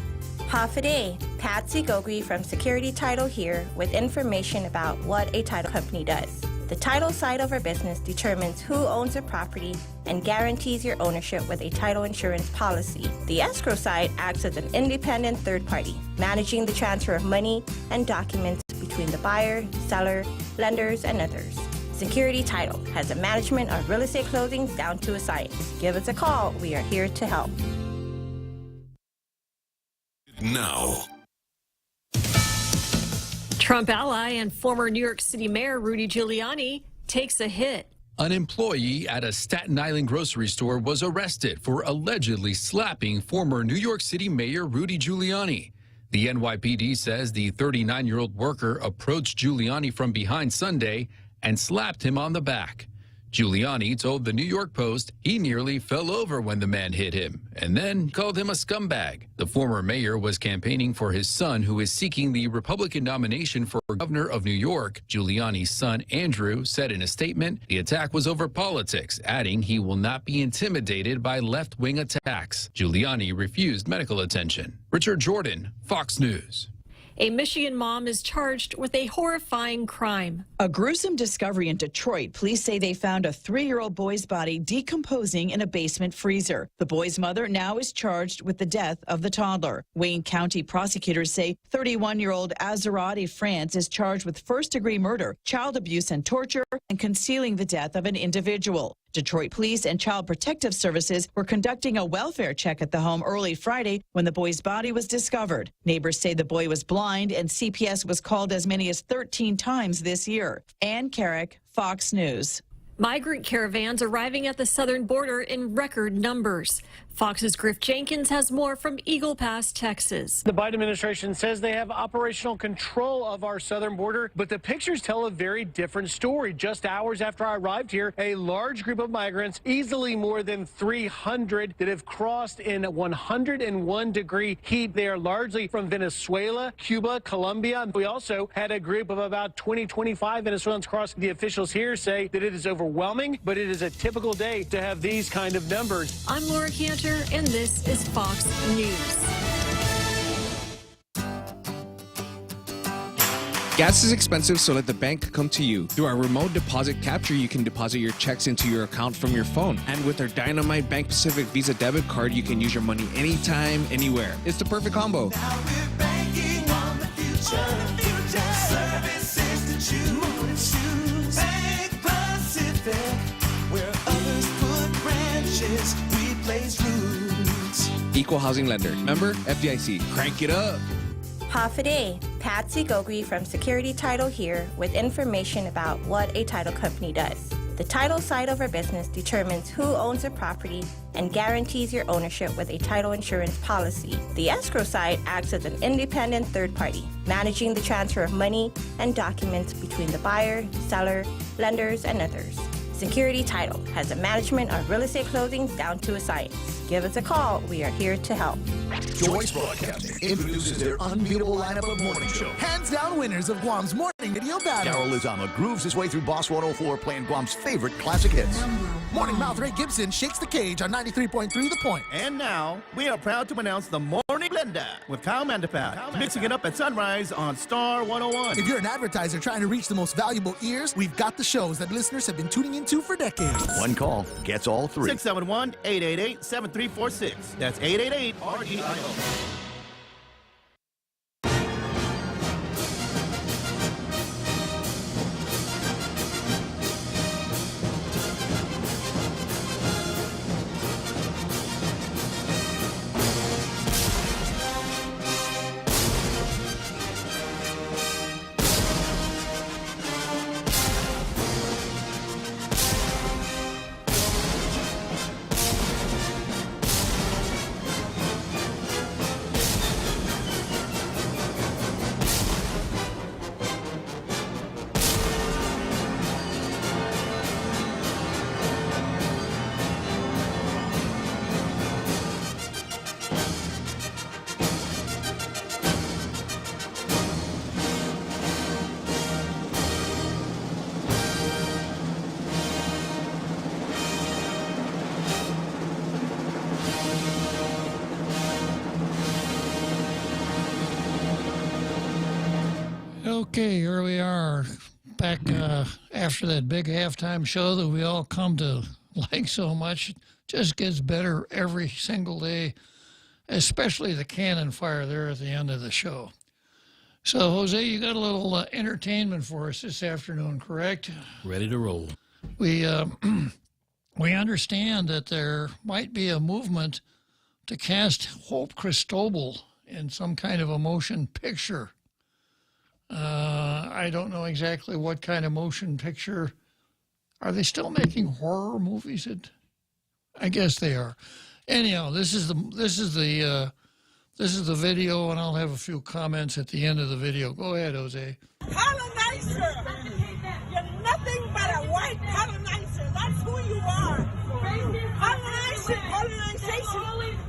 Speaker 16: Half a day. Patsy Gogri from Security Title here with information about what a title company does. The title side of our business determines who owns a property and guarantees your ownership with a title insurance policy. The escrow side acts as an independent third party, managing the transfer of money and documents between the buyer, seller, lenders, and others. Security Title has a management of real estate closings down to a science. Give us a call. We are here to help.
Speaker 18: Now.
Speaker 3: Trump ally and former New York City Mayor Rudy Giuliani takes a hit.
Speaker 2: An employee at a Staten Island grocery store was arrested for allegedly slapping former New York City Mayor Rudy Giuliani. The NYPD says the 39-year-old worker approached Giuliani from behind Sunday and slapped him on the back. Giuliani told the New York Post he nearly fell over when the man hit him and then called him a scumbag. The former mayor was campaigning for his son, who is seeking the Republican nomination for governor of New York. Giuliani's son, Andrew, said in a statement the attack was over politics, adding he will not be intimidated by left-wing attacks. Giuliani refused medical attention. Richard Jordan, Fox News.
Speaker 3: A Michigan mom is charged with a horrifying crime.
Speaker 22: A gruesome discovery in Detroit. Police say they found a 3-year-old boy's body decomposing in a basement freezer. The boy's mother now is charged with the death of the toddler. Wayne County prosecutors say 31-year-old Azerati France is charged with first-degree murder, child abuse and torture, and concealing the death of an individual. Detroit Police and Child Protective Services were conducting a welfare check at the home early Friday when the boy's body was discovered. Neighbors say the boy was blind and CPS was called as many as 13 times this year. Ann Carrick, Fox News.
Speaker 3: Migrant caravans arriving at the southern border in record numbers. Fox's Griff Jenkins has more from Eagle Pass, Texas.
Speaker 23: The Biden administration says they have operational control of our southern border, but the pictures tell a very different story. Just hours after I arrived here, a large group of migrants, easily more than 300, that have crossed in 101-degree heat. They are largely from Venezuela, Cuba, Colombia. We also had a group of about 25 Venezuelans cross. The officials here say that it is overwhelming, but it is a typical day to have these kind of numbers.
Speaker 3: I'm Laura Cantor, and this is Fox News.
Speaker 24: Gas is expensive, so let the bank come to you. Through our remote deposit capture, you can deposit your checks into your account from your phone. And with our Dynamite Bank Pacific Visa debit card, you can use your money anytime, anywhere. It's the perfect combo.
Speaker 25: Now we're banking on the future. Services to choose. Bank Pacific, where others put branches, we place roots.
Speaker 24: Equal housing lender. Member FDIC. Crank it up.
Speaker 16: Half a day. Patsy Gogri from Security Title here with information about what a title company does. The title side of our business determines who owns a property and guarantees your ownership with a title insurance policy. The escrow side acts as an independent third party, managing the transfer of money and documents between the buyer, seller, lenders, and others. Security Title has a management of real estate closings down to a science. Give us a call. We are here to help.
Speaker 26: Choice Broadcasting introduces their unbeatable lineup of morning show. Hands down winners of Guam's morning video battle. Daryl Lizama grooves his way through Boss 104 playing Guam's favorite classic hits. Morning Mouth Ray Gibson shakes the cage on 93.3 The Point.
Speaker 27: And now, we are proud to announce the Morning Blender with Kyle Mandapat, mixing it up at sunrise on Star 101.
Speaker 26: If you're an advertiser trying to reach the most valuable ears, we've got the shows that listeners have been tuning into for decades. One call gets all three.
Speaker 27: 671-888-7346. That's 888-REIO.
Speaker 11: okay, here we are back after that big halftime show that we all come to like so much. It just gets better every single day, especially the cannon fire there at the end of the show. So, Jose, you got a little entertainment for us this afternoon, correct?
Speaker 12: Ready to roll.
Speaker 11: We understand that there might be a movement to cast Hope Cristobal in some kind of a motion picture. I don't know exactly what kind of motion picture. Are they still making horror movies? I guess they are. Anyhow, this is the video, and I'll have a few comments at the end of the video. Go ahead, Jose.
Speaker 4: Colonizer! You're nothing but a white colonizer. That's who you are. Colonization.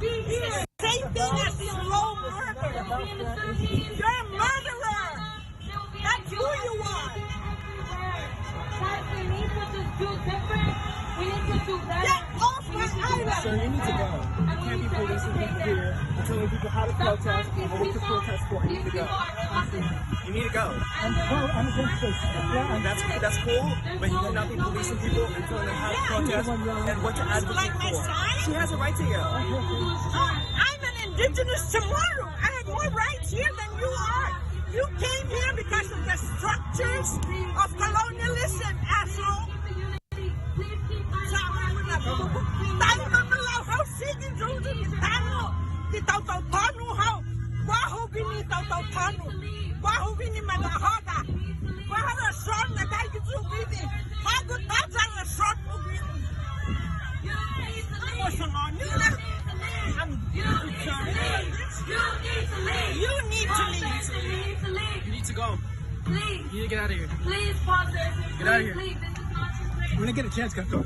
Speaker 4: It's the same thing as slow murder. You're a murderer. That's who you are. Get off my island.
Speaker 5: Sir, you need to go. You can't be policing people here and telling people how to protest or what to protest for. You need to go. You need to go. I'm against this. Yeah, that's cool, but you cannot be policing people and telling them how to protest and what to advocate for. She has a right to go.
Speaker 4: I'm an indigenous tomorrow. I have more rights here than you are. You came here because of the structures of colonialism, asshole. Tayo mamalaw how sige jodi tano di tao tano how baho bini tao tano baho bini malahoda baho short na kai ju bini hago taza na short mo bini you need to leave.
Speaker 5: You need to go.
Speaker 4: Please.
Speaker 5: You need to get out of here.
Speaker 4: Please pause it.
Speaker 5: Get out of here. When I get a chance, go.
Speaker 4: Thank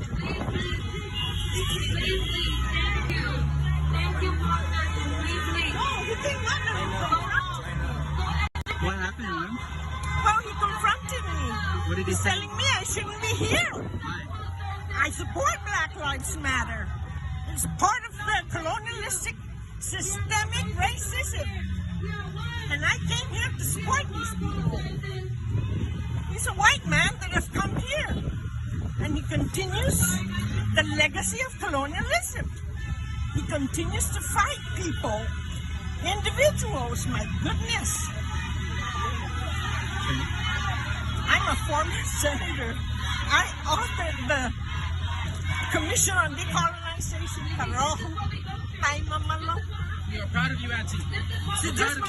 Speaker 4: you, partner. Please leave. No, you think nothing.
Speaker 5: What happened to him?
Speaker 4: Well, he confronted me.
Speaker 5: What did he
Speaker 4: He's
Speaker 5: say?
Speaker 4: telling me I shouldn't be here. I support Black Lives Matter. It's part of the colonialistic systemic racism. And I came here to support these people. He's a white man that has come here. And he continues the legacy of colonialism. He continues to fight people, individuals, my goodness. I'm a former senator. I authored the Commission on Decolonization.
Speaker 5: We are proud of you, Auntie.
Speaker 4: So just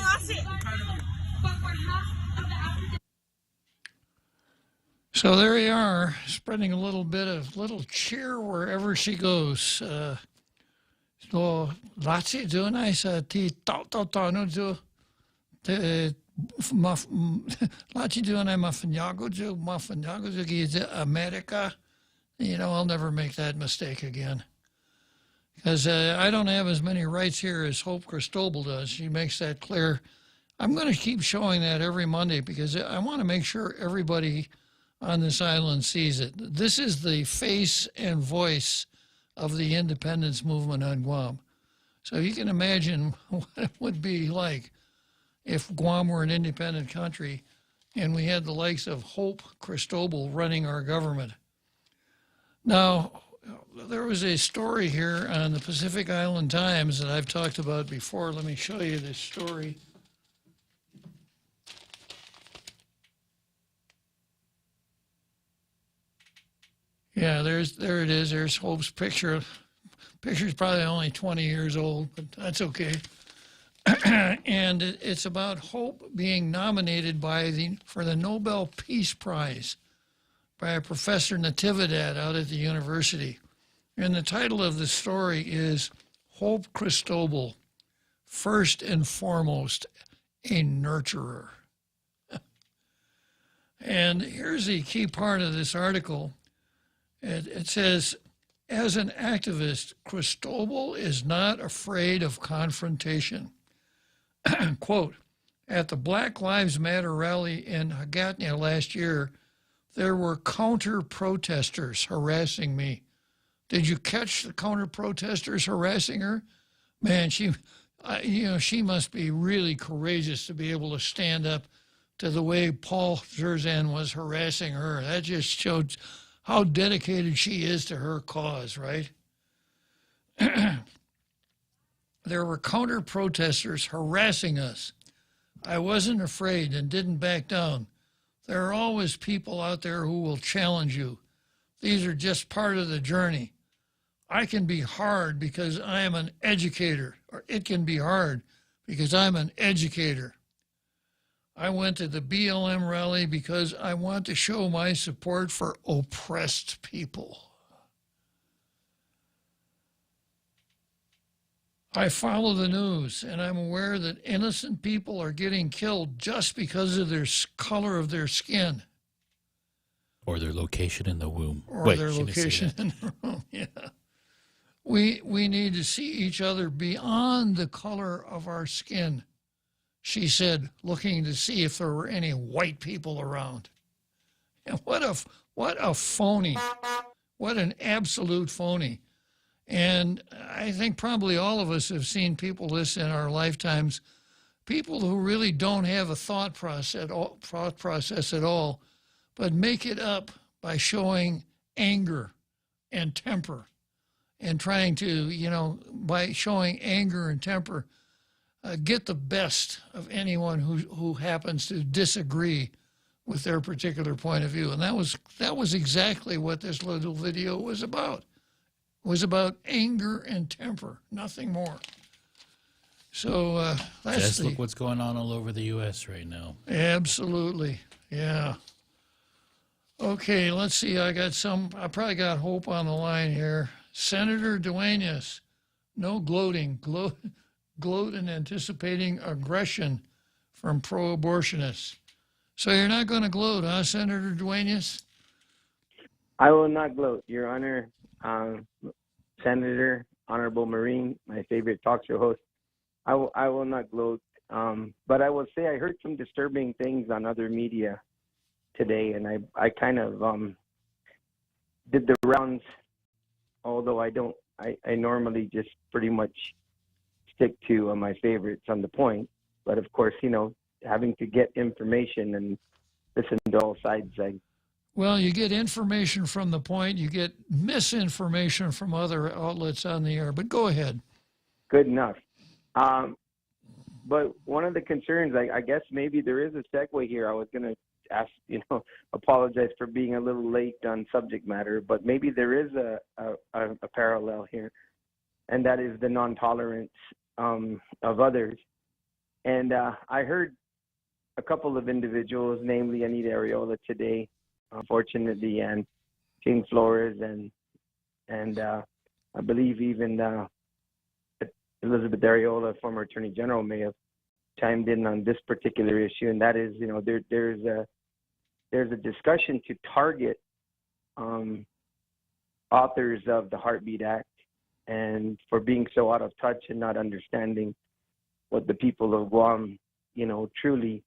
Speaker 11: So there you are, spreading a little bit of little cheer wherever she goes. So, laci dunai sa ti tau ju te laci dunai mafanyago ju ki America. You know, I'll never make that mistake again. Because I don't have as many rights here as Hope Cristobal does. She makes that clear. I'm going to keep showing that every Monday because I want to make sure everybody on this island sees it. This is the face and voice of the independence movement on Guam. So you can imagine what it would be like if Guam were an independent country and we had the likes of Hope Cristobal running our government. Now, there was a story here on the Pacific Island Times that I've talked about before. Let me show you this story. Yeah, there it is. There's Hope's picture. Picture's probably only 20 years old, but that's okay. And it's about Hope being nominated for the Nobel Peace Prize by a Professor Natividad out at the university. And the title of the story is Hope Cristobal, First and Foremost, a Nurturer. And here's the key part of this article. It says, as an activist, Cristobal is not afraid of confrontation. Quote, at the Black Lives Matter rally in Hagatna last year, there were counter-protesters harassing me. Did you catch the counter-protesters harassing her? Man, she must be really courageous to be able to stand up to the way Paul Zerzan was harassing her. That just showed how dedicated she is to her cause, right? There were counter-protesters harassing us. I wasn't afraid and didn't back down. There are always people out there who will challenge you. These are just part of the journey. I can be hard because I am an educator, or it can be hard because I'm an educator. I went to the BLM rally because I want to show my support for oppressed people. I follow the news, and I'm aware that innocent people are getting killed just because of their color of their skin.
Speaker 12: Or their location in the womb.
Speaker 11: Or their location in the womb, yeah. We need to see each other beyond the color of our skin, she said, looking to see if there were any white people around. And what a phony. What an absolute phony. And I think probably all of us have seen people this in our lifetimes, people who really don't have a thought process at all, but make it up by showing anger and temper and trying to, by showing anger and temper, get the best of anyone who happens to disagree with their particular point of view. And that was exactly what this little video was about. Was about anger and temper, nothing more. So
Speaker 12: just look what's going on all over the U.S. right now.
Speaker 11: Absolutely, yeah. Okay, let's see. I probably got Hope on the line here. Senator Duenas, no gloating, gloat in anticipating aggression from pro-abortionists. So you're not going to gloat, huh, Senator Duenas?
Speaker 6: I will not gloat, Your Honor. Senator, Honorable Marine, my favorite talk show host. I will not gloat, but I will say I heard some disturbing things on other media today, and I kind of did the rounds, although I normally just pretty much stick to my favorites on the point. But of course, having to get information and listen to all sides,
Speaker 11: well, you get information from the point, you get misinformation from other outlets on the air, but go ahead.
Speaker 6: Good enough. But one of the concerns, I guess maybe there is a segue here. I was going to ask, apologize for being a little late on subject matter, but maybe there is a parallel here, and that is the non-tolerance of others. And I heard a couple of individuals, namely Anita Areola today, unfortunately, and King Flores, and I believe even Elizabeth Areola, former Attorney General, may have chimed in on this particular issue, and that is, there's a discussion to target authors of the Heartbeat Act, and for being so out of touch and not understanding what the people of Guam, truly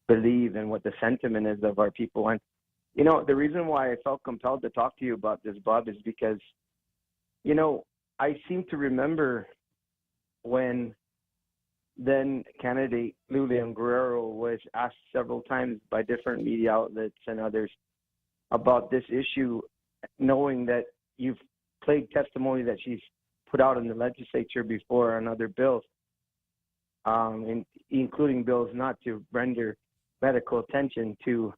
Speaker 6: believe and what the sentiment is of our people. And the reason why I felt compelled to talk to you about this, Bob, is because I seem to remember when then candidate Lulian Guerrero was asked several times by different media outlets and others about this issue, knowing that you've played testimony that she's put out in the legislature before on other bills, including bills not to render medical attention to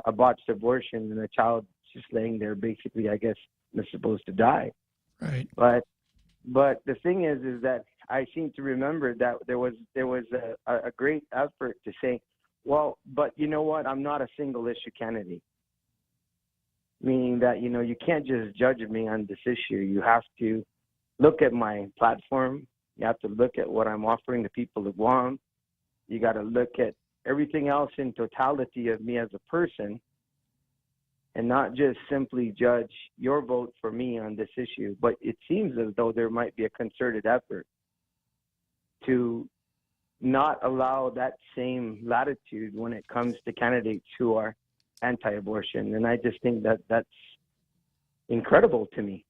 Speaker 6: a botched abortion and a child just laying there, basically, I guess, is supposed to die.
Speaker 11: Right.
Speaker 6: But the thing is that I seem to remember that there was a great effort to say, well, but you know what? I'm not a single issue candidate. Meaning that, you can't just judge me on this issue. You have to look at my platform. You have to look at what I'm offering the people of Guam. You got to look at everything else in totality of me as a person, and not just simply judge your vote for me on this issue. But it seems as though there might be a concerted effort to not allow that same latitude when it comes to candidates who are anti-abortion. And I just think that that's incredible to me.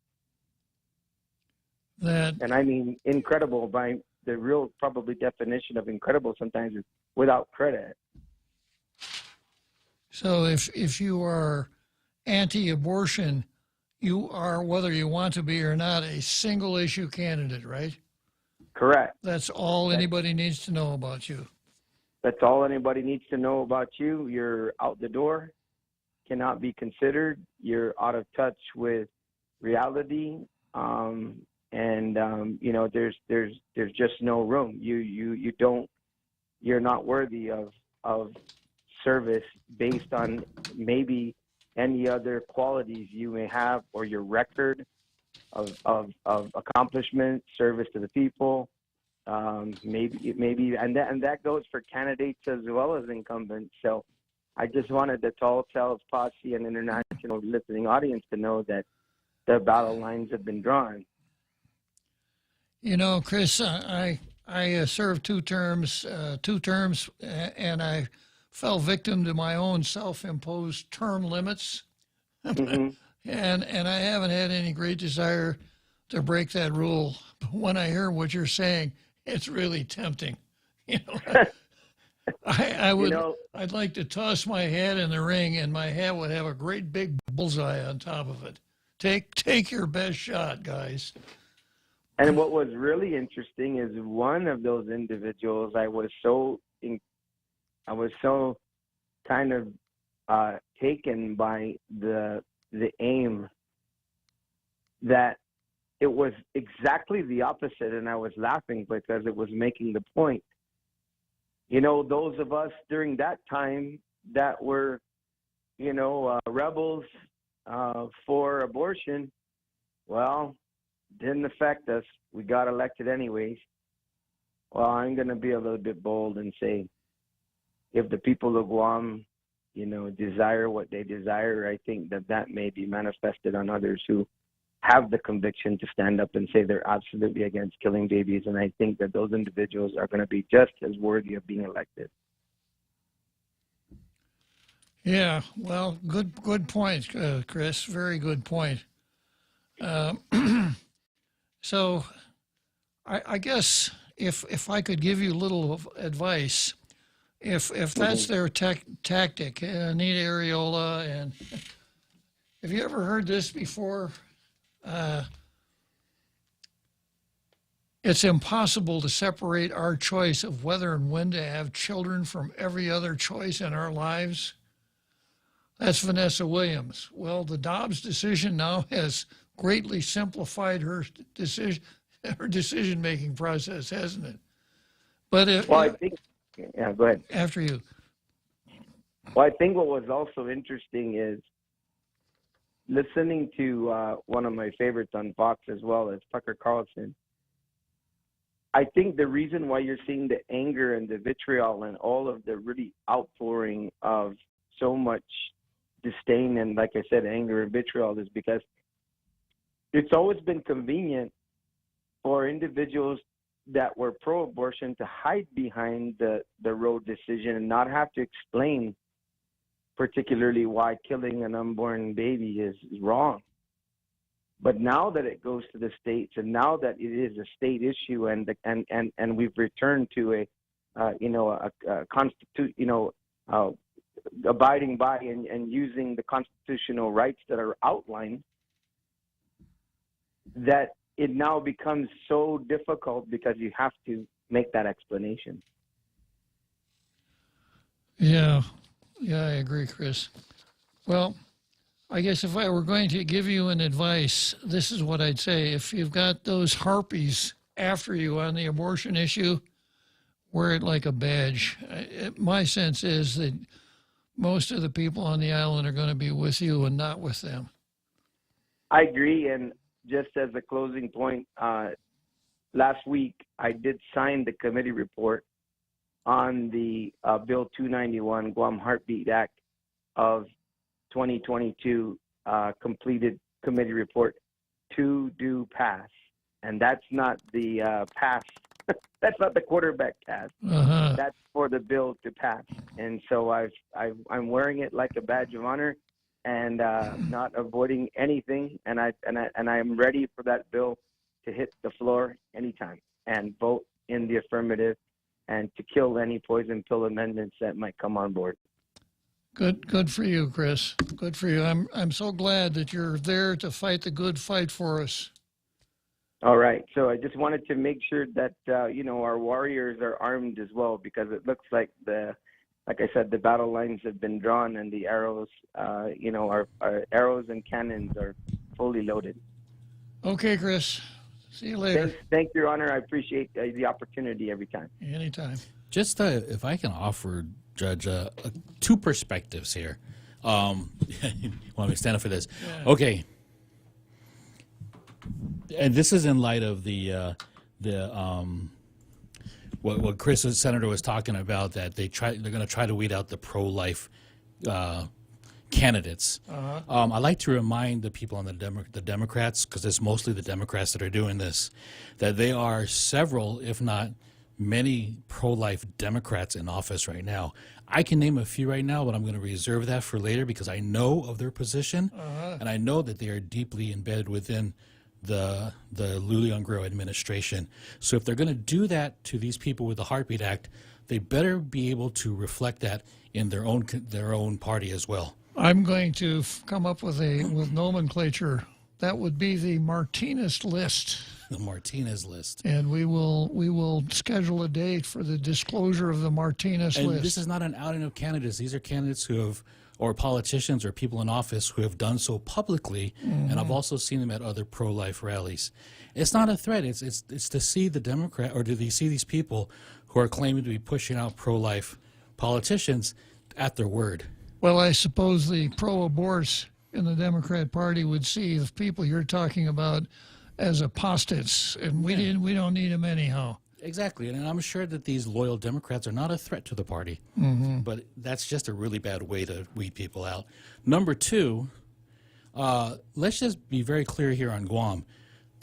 Speaker 6: And I mean incredible by the real probably definition of incredible sometimes is without credit.
Speaker 11: So if you are anti-abortion, you are, whether you want to be or not, a single issue candidate, right?
Speaker 6: Correct.
Speaker 11: That's all anybody needs to know about you.
Speaker 6: That's all anybody needs to know about you. You're out the door, cannot be considered. You're out of touch with reality, you know, there's just no room. You're not worthy of service based on maybe any other qualities you may have or your record of accomplishment, service to the people. Maybe, and that goes for candidates as well as incumbents. So I just wanted the Tall Tales Posse and international listening audience to know that the battle lines have been drawn.
Speaker 11: You know, Chris, I served two terms, and I fell victim to my own self-imposed term limits.
Speaker 6: Mm-hmm.
Speaker 11: and I haven't had any great desire to break that rule. But when I hear what you're saying, it's really tempting. You know, I would, I'd like to toss my hat in the ring, and my hat would have a great big bullseye on top of it. Take your best shot, guys.
Speaker 6: And what was really interesting is one of those individuals, I was so kind of taken by the aim that it was exactly the opposite, and I was laughing because it was making the point. You know, those of us during that time that were, you know, rebels for abortion, well, didn't affect us. We got elected anyways. Well, I'm going to be a little bit bold and say, if the people of Guam, you know, desire what they desire, I think that may be manifested on others who have the conviction to stand up and say they're absolutely against killing babies. And I think that those individuals are going to be just as worthy of being elected.
Speaker 11: Yeah, well, good point, Chris. Very good point. So I guess if I could give you a little advice, if that's their tactic, Anita Areola, and have you ever heard this before? It's impossible to separate our choice of whether and when to have children from every other choice in our lives. That's Vanessa Williams. Well, the Dobbs decision now has greatly simplified her decision-making process, hasn't it? But
Speaker 6: I think, yeah, go ahead.
Speaker 11: After you.
Speaker 6: Well, I think what was also interesting is listening to one of my favorites on Fox as well as Tucker Carlson. I think the reason why you're seeing the anger and the vitriol and all of the really outpouring of so much disdain and, like I said, anger and vitriol is because it's always been convenient for individuals that were pro-abortion to hide behind the Roe decision and not have to explain particularly why killing an unborn baby is wrong. But now that it goes to the states, and now that it is a state issue, and we've returned to abiding by and using the constitutional rights that are outlined, that it now becomes so difficult because you have to make that explanation.
Speaker 11: Yeah, I agree, Chris. Well, I guess if I were going to give you an advice, this is what I'd say. If you've got those harpies after you on the abortion issue, wear it like a badge. My sense is that most of the people on the island are going to be with you and not with them. I
Speaker 6: agree, and just as a closing point, last week I did sign the committee report on the Bill 291, Guam Heartbeat Act of 2022, completed committee report to do pass. And that's not the pass. That's not the quarterback pass.
Speaker 11: Uh-huh.
Speaker 6: That's for the bill to pass. And so I'm wearing it like a badge of honor, and not avoiding anything. And I'm ready for that bill to hit the floor anytime and vote in the affirmative and to kill any poison pill amendments that might come on board.
Speaker 11: Good for you, Chris. Good for you. I'm so glad that you're there to fight the good fight for us.
Speaker 6: All right. So I just wanted to make sure that our warriors are armed as well, because it looks like like I said, the battle lines have been drawn and the arrows, our arrows and cannons are fully loaded.
Speaker 11: Okay, Chris. See you later.
Speaker 6: Thank you, Your Honor. I appreciate the opportunity every time.
Speaker 11: Anytime.
Speaker 12: Just if I can offer, Judge, two perspectives here. Want me to stand up for this? Yeah. Okay. And this is in light of what Chris, the senator, was talking about, that they're going to try to weed out the pro-life candidates. I like to remind the people on the Democrats, because it's mostly the Democrats that are doing this, that there are several, if not many, pro-life Democrats in office right now. I can name a few right now, but I'm going to reserve that for later because I know of their position, and I know that they are deeply embedded within the Lou Youngro administration. So if they're going to do that to these people with the Heartbeat Act, they better be able to reflect that in their own party as well.
Speaker 11: I'm going to come up with nomenclature. That would be the Martinez list.
Speaker 12: The Martinez list.
Speaker 11: And we will schedule a date for the disclosure of the Martinez list.
Speaker 12: And this is not an outing of candidates. These are candidates who have, or politicians or people in office who have done so publicly, and I've also seen them at other pro-life rallies. It's not a threat. It's to see the Democrat, or do they see these people who are claiming to be pushing out pro-life politicians at their word?
Speaker 11: Well, I suppose the pro-aborts in the Democrat Party would see the people you're talking about as apostates, and we don't need them anyhow.
Speaker 12: Exactly, and I'm sure that these loyal Democrats are not a threat to the party, but that's just a really bad way to weed people out. Number two, let's just be very clear here on Guam.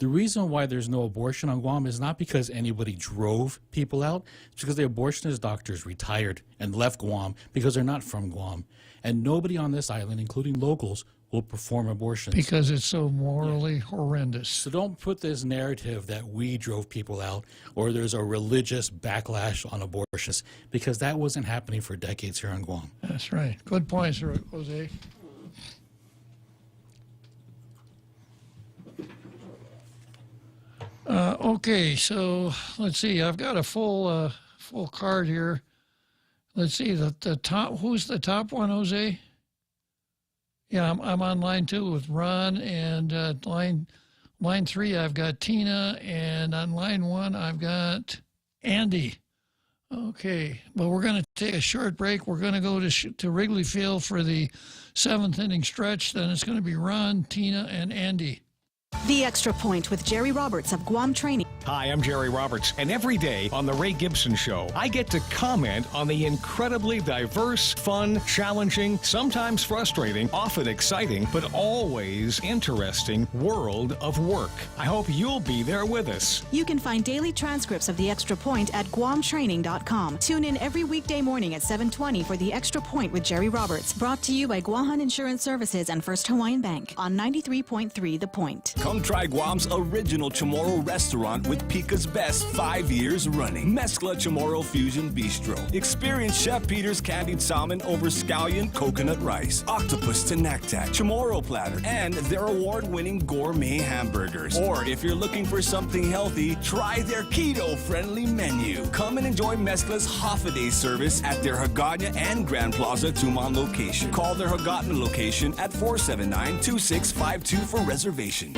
Speaker 12: The reason why there's no abortion on Guam is not because anybody drove people out. It's because the abortionist doctors retired and left Guam because they're not from Guam. And nobody on this island, including locals, will perform abortions.
Speaker 11: Because it's so morally horrendous.
Speaker 12: So don't put this narrative that we drove people out or there's a religious backlash on abortions, because that wasn't happening for decades here on Guam.
Speaker 11: That's right. Good point, sir, Jose. Okay, so let's see. I've got a full card here. Let's see, the top. Who's the top one, Jose? Yeah, I'm on line 2 with Ron, and line 3 I've got Tina, and on line 1 I've got Andy. Okay, well, we're going to take a short break. We're going to go to Wrigley Field for the 7th inning stretch. Then it's going to be Ron, Tina, and Andy.
Speaker 1: The Extra Point with Jerry Roberts of Guam Training.
Speaker 7: Hi, I'm Jerry Roberts, and every day on The Ray Gibson Show, I get to comment on the incredibly diverse, fun, challenging, sometimes frustrating, often exciting, but always interesting world of work. I hope you'll be there with us.
Speaker 1: You can find daily transcripts of The Extra Point at GuamTraining.com. Tune in every weekday morning at 7:20 for The Extra Point with Jerry Roberts, brought to you by Guahan Insurance Services and First Hawaiian Bank on 93.3 The Point.
Speaker 9: Come try Guam's original Chamorro restaurant with Pica's Best 5 years running. Mezcla Chamorro Fusion Bistro. Experience Chef Peter's candied salmon over scallion coconut rice, octopus to naktak, Chamorro platter, and their award-winning gourmet hamburgers. Or if you're looking for something healthy, try their keto-friendly menu. Come and enjoy Mezcla's half-a-day service at their Hagåtña and Grand Plaza Tuman location. Call their Hagåtña location at 479-2652 for reservations.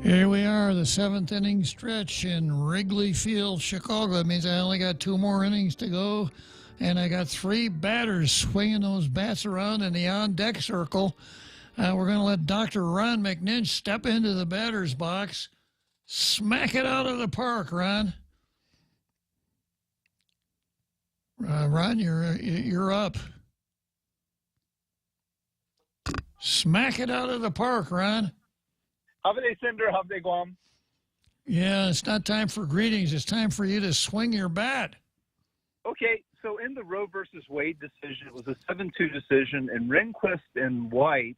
Speaker 11: Here we are, the 7th inning stretch in Wrigley Field, Chicago. That means I only got 2 more innings to go, and I got 3 batters swinging those bats around in the on-deck circle. We're going to let Dr. Ron McNinch step into the batter's box. Smack it out of the park, Ron. Ron, you're up. Smack it out of the park, Ron.
Speaker 8: Havade Cinder, Havade Guam.
Speaker 11: Yeah, it's not time for greetings. It's time for you to swing your bat.
Speaker 8: Okay, so in the Roe versus Wade decision, it was a 7-2 decision, and Rehnquist and White,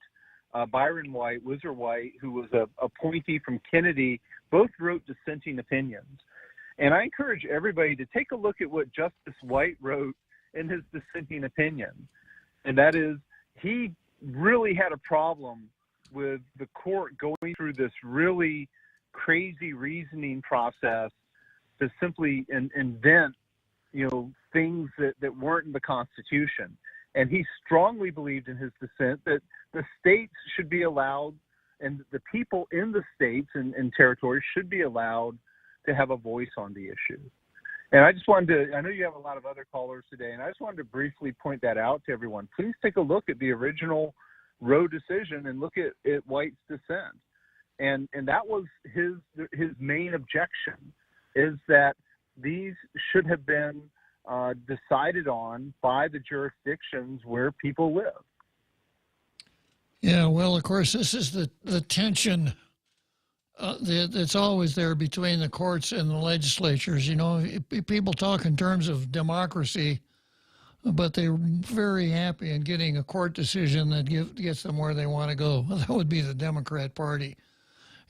Speaker 8: Byron White, Whizzer White, who was a appointee from Kennedy, both wrote dissenting opinions. And I encourage everybody to take a look at what Justice White wrote in his dissenting opinion. And that is, he really had a problem with the court going through this really crazy reasoning process to simply invent, things that weren't in the Constitution. And he strongly believed in his dissent that the states should be allowed, and the people in the states and territories should be allowed to have a voice on the issue. And I just wanted to, I know you have a lot of other callers today, and I just wanted to briefly point that out to everyone. Please take a look at the original Roe decision and look at White's dissent. And that was his main objection, is that these should have been decided on by the jurisdictions where people live.
Speaker 11: Yeah, well, of course, this is the tension that's always there between the courts and the legislatures. People talk in terms of democracy, but they're very happy in getting a court decision that gets them where they want to go. Well, that would be the Democrat Party.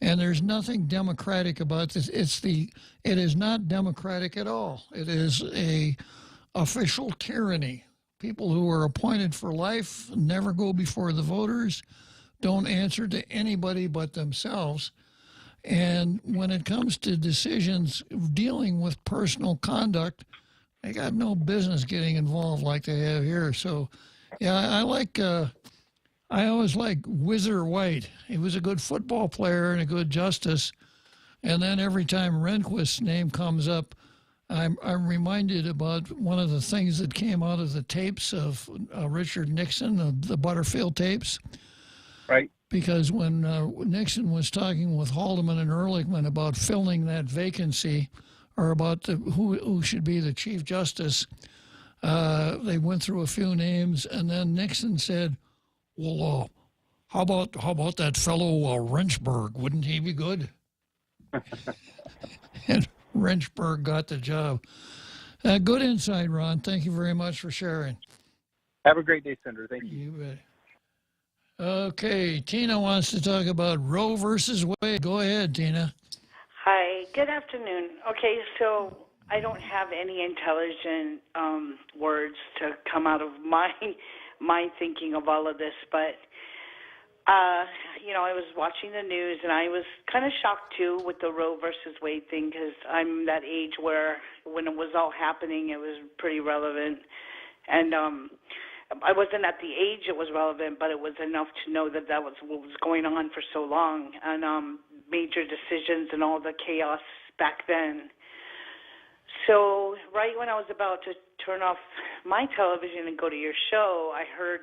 Speaker 11: And there's nothing democratic about this. It is not democratic at all. It is a official tyranny. People who are appointed for life never go before the voters, don't answer to anybody but themselves. And when it comes to decisions dealing with personal conduct, they got no business getting involved like they have here. So, yeah, I always like Whizzer White. He was a good football player and a good justice. And then every time Rehnquist's name comes up, I'm reminded about one of the things that came out of the tapes of Richard Nixon, the Butterfield tapes.
Speaker 8: Right.
Speaker 11: Because when Nixon was talking with Haldeman and Ehrlichman about filling that vacancy, or about who should be the Chief Justice, they went through a few names, and then Nixon said, "Well, how about that fellow Lynchburg? Wouldn't he be good?" And Lynchburg got the job. Good insight, Ron. Thank you very much for sharing.
Speaker 8: Have a great day, Senator. Thank you.
Speaker 11: You bet. Okay, Tina wants to talk about Roe versus Wade. Go ahead, Tina.
Speaker 10: Hi, good afternoon. Okay, so I don't have any intelligent words to come out of my thinking of all of this, but I was watching the news and I was kind of shocked too with the Roe versus Wade thing, because I'm that age where when it was all happening, it was pretty relevant, and I wasn't at the age it was relevant, but it was enough to know that was what was going on for so long, and major decisions and all the chaos back then. So right when I was about to turn off my television and go to your show, I heard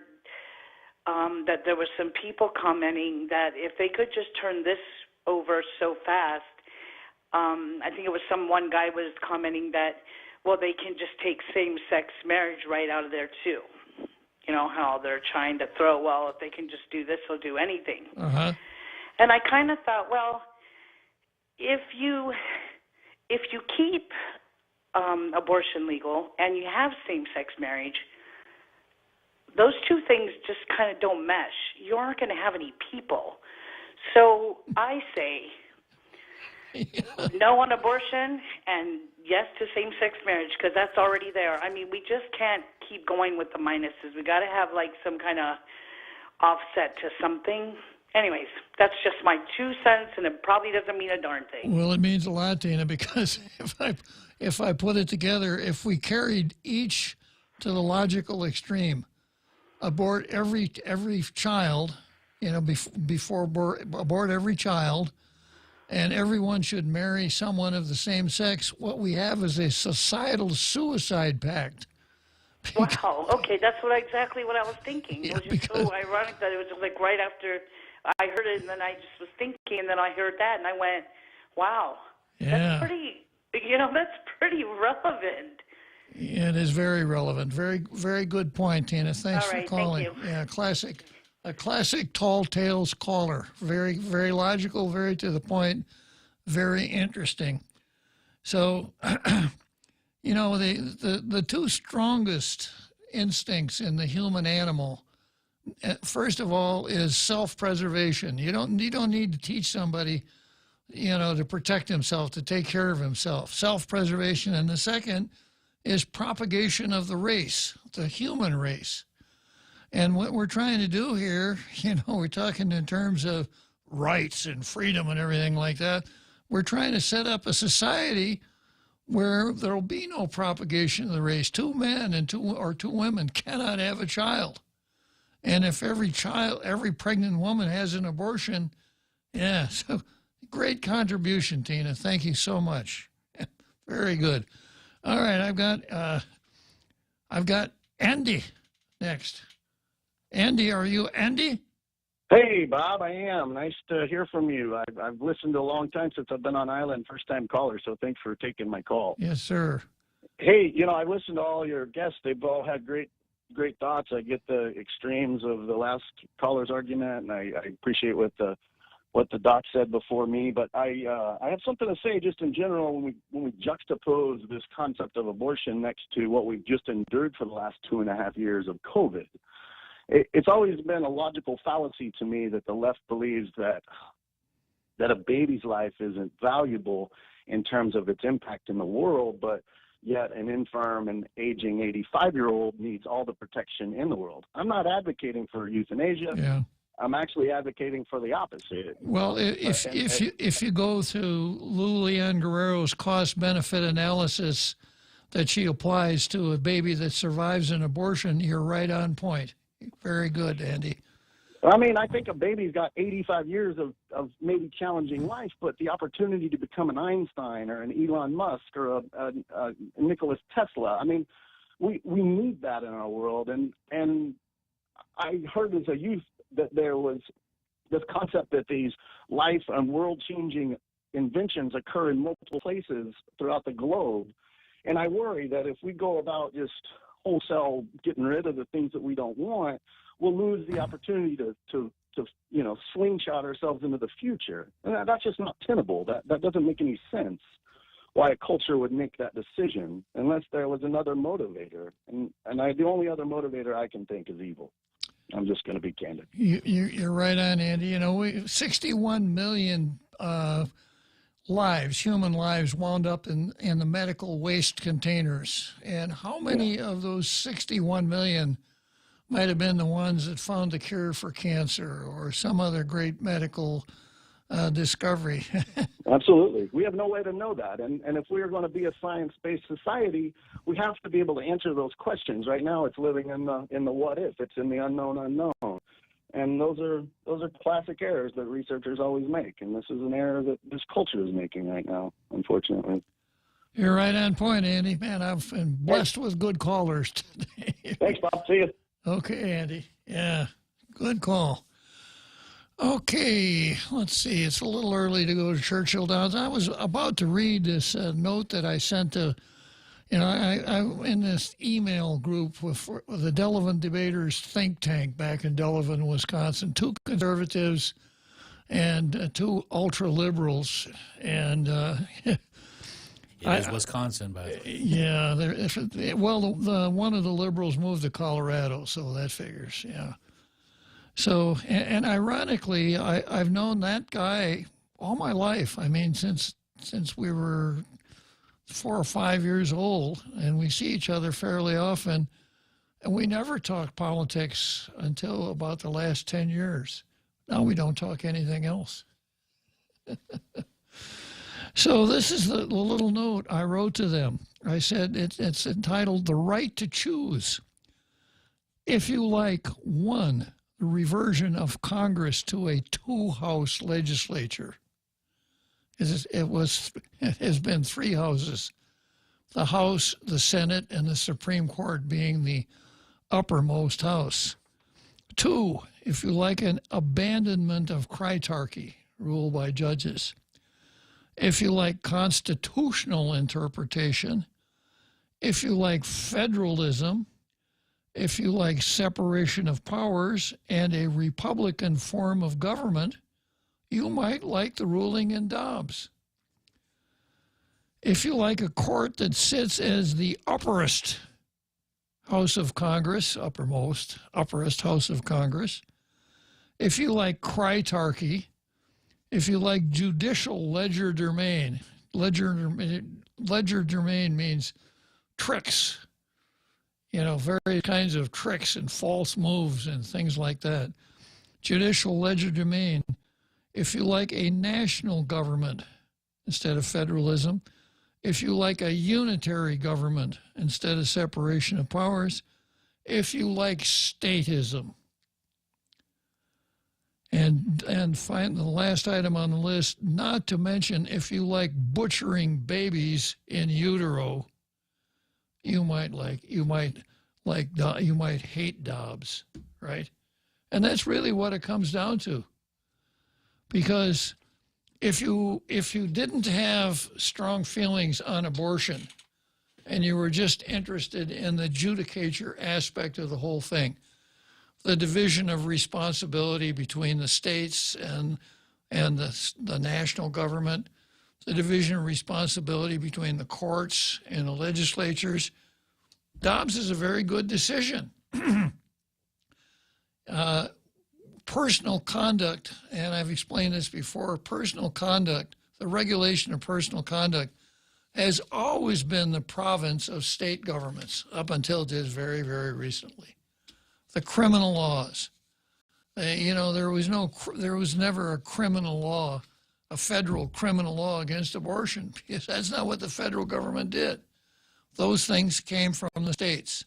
Speaker 10: that there were some people commenting that if they could just turn this over so fast, I think it was one guy was commenting that, well, they can just take same-sex marriage right out of there too. You know, how they're trying to throw, well, if they can just do this, they'll do anything.
Speaker 11: Uh-huh.
Speaker 10: And I kind of thought, well, if you keep abortion legal and you have same-sex marriage, those two things just kind of don't mesh. You aren't going to have any people. So I say no on abortion and yes to same-sex marriage, because that's already there. I mean, we just can't keep going with the minuses. We got to have like some kind of offset to something. Anyways, that's just my 2 cents, and it probably doesn't mean a darn thing.
Speaker 11: Well, it means a lot, Tina, because if I put it together, if we carried each to the logical extreme, abort every child, before abort every child, and everyone should marry someone of the same sex, what we have is a societal suicide pact.
Speaker 10: Wow. Okay, that's exactly what I was thinking. It was just so ironic that it was like right after I heard it, and then I just was thinking, and then I heard that, and I went, Wow.
Speaker 11: Yeah.
Speaker 10: That's pretty relevant.
Speaker 11: It is very relevant. Very, very good point, Tina. Thanks
Speaker 10: All right,
Speaker 11: for calling.
Speaker 10: thank you.
Speaker 11: Yeah, a classic tall tales caller. Very, very logical, very to the point, very interesting. So, the two strongest instincts in the human animal, first of all, is self-preservation. You don't need to teach somebody, to protect himself, to take care of himself. Self-preservation, and the second is propagation of the race, the human race. And what we're trying to do here, we're talking in terms of rights and freedom and everything like that. We're trying to set up a society where there will be no propagation of the race. Two men and two women cannot have a child. And if every pregnant woman has an abortion, yeah, so great contribution, Tina. Thank you so much. Very good. All right, I've got Andy next. Andy, are you Andy?
Speaker 13: Hey, Bob, I am. Nice to hear from you. I've listened a long time since I've been on Island, first-time caller, so thanks for taking my call.
Speaker 11: Yes, sir.
Speaker 13: Hey, I listened to all your guests. They've all had great thoughts. I get the extremes of the last caller's argument, and I appreciate what the doc said before me. But I have something to say just in general when we juxtapose this concept of abortion next to what we've just endured for the last 2.5 years of COVID. It's always been a logical fallacy to me that the left believes that a baby's life isn't valuable in terms of its impact in the world, but yet an infirm and aging 85-year-old needs all the protection in the world. I'm not advocating for euthanasia.
Speaker 11: Yeah.
Speaker 13: I'm actually advocating for the opposite.
Speaker 11: Well, if you go to Lulianne Guerrero's cost-benefit analysis that she applies to a baby that survives an abortion, you're right on point. Very good, Andy.
Speaker 13: I mean, I think a baby's got 85 years of maybe challenging life, but the opportunity to become an Einstein or an Elon Musk or a Nicholas Tesla, I mean, we need that in our world. And I heard as a youth that there was this concept that these life and world-changing inventions occur in multiple places throughout the globe. And I worry that if we go about just wholesale getting rid of the things that we don't want, we'll lose the opportunity to slingshot ourselves into the future. And that's just not tenable. That doesn't make any sense why a culture would make that decision unless there was another motivator. And the only other motivator I can think is evil. I'm just going to be candid.
Speaker 11: You're right on, Andy. 61 million human lives wound up in the medical waste containers. And how many of those 61 million might have been the ones that found the cure for cancer or some other great medical discovery?
Speaker 13: Absolutely. We have no way to know that. And if we're going to be a science-based society, we have to be able to answer those questions. Right now it's living in the what if. It's in the unknown. And those are classic errors that researchers always make. And this is an error that this culture is making right now, unfortunately.
Speaker 11: You're right on point, Andy. Man, I've been blessed with good callers today.
Speaker 13: Thanks, Bob. See you.
Speaker 11: Okay, Andy. Yeah, good call. Okay, let's see. It's a little early to go to Churchill Downs. I was about to read this note that I sent to, I in this email group with the Delavan Debaters think tank back in Delavan, Wisconsin, 2 conservatives and 2 ultra-liberals. And
Speaker 12: it is Wisconsin, by the way.
Speaker 11: Yeah. Well, one of the liberals moved to Colorado, so that figures, yeah. So, and ironically, I've known that guy all my life. I mean, since we were 4 or 5 years old, and we see each other fairly often, and we never talk politics until about the last 10 years. Now we don't talk anything else. So this is the little note I wrote to them. I said, it's entitled The Right to Choose. If you like, 1, the reversion of Congress to a 2-house legislature. It has been 3 houses, the House, the Senate, and the Supreme Court being the uppermost house. 2, if you like, an abandonment of critarchy, ruled by judges. if you like constitutional interpretation, if you like federalism, if you like separation of powers and a Republican form of government, you might like the ruling in Dobbs. If you like a court that sits as the upperest House of Congress, upperest House of Congress, if you like critarchy, if you like judicial legerdemain, legerdemain means tricks, various kinds of tricks and false moves and things like that. Judicial legerdemain. If you like a national government instead of federalism, if you like a unitary government instead of separation of powers, if you like statism. And find the last item on the list, not to mention if you like butchering babies in utero, you might hate Dobbs, right? And that's really what it comes down to. Because if you didn't have strong feelings on abortion and you were just interested in the judicature aspect of the whole thing, the division of responsibility between the states and the national government, the division of responsibility between the courts and the legislatures, Dobbs is a very good decision. Personal conduct, and I've explained this before, personal conduct, the regulation of personal conduct has always been the province of state governments up until just very, very recently. The criminal laws, there was never a criminal law, a federal criminal law against abortion, because that's not what the federal government did. Those things came from the states.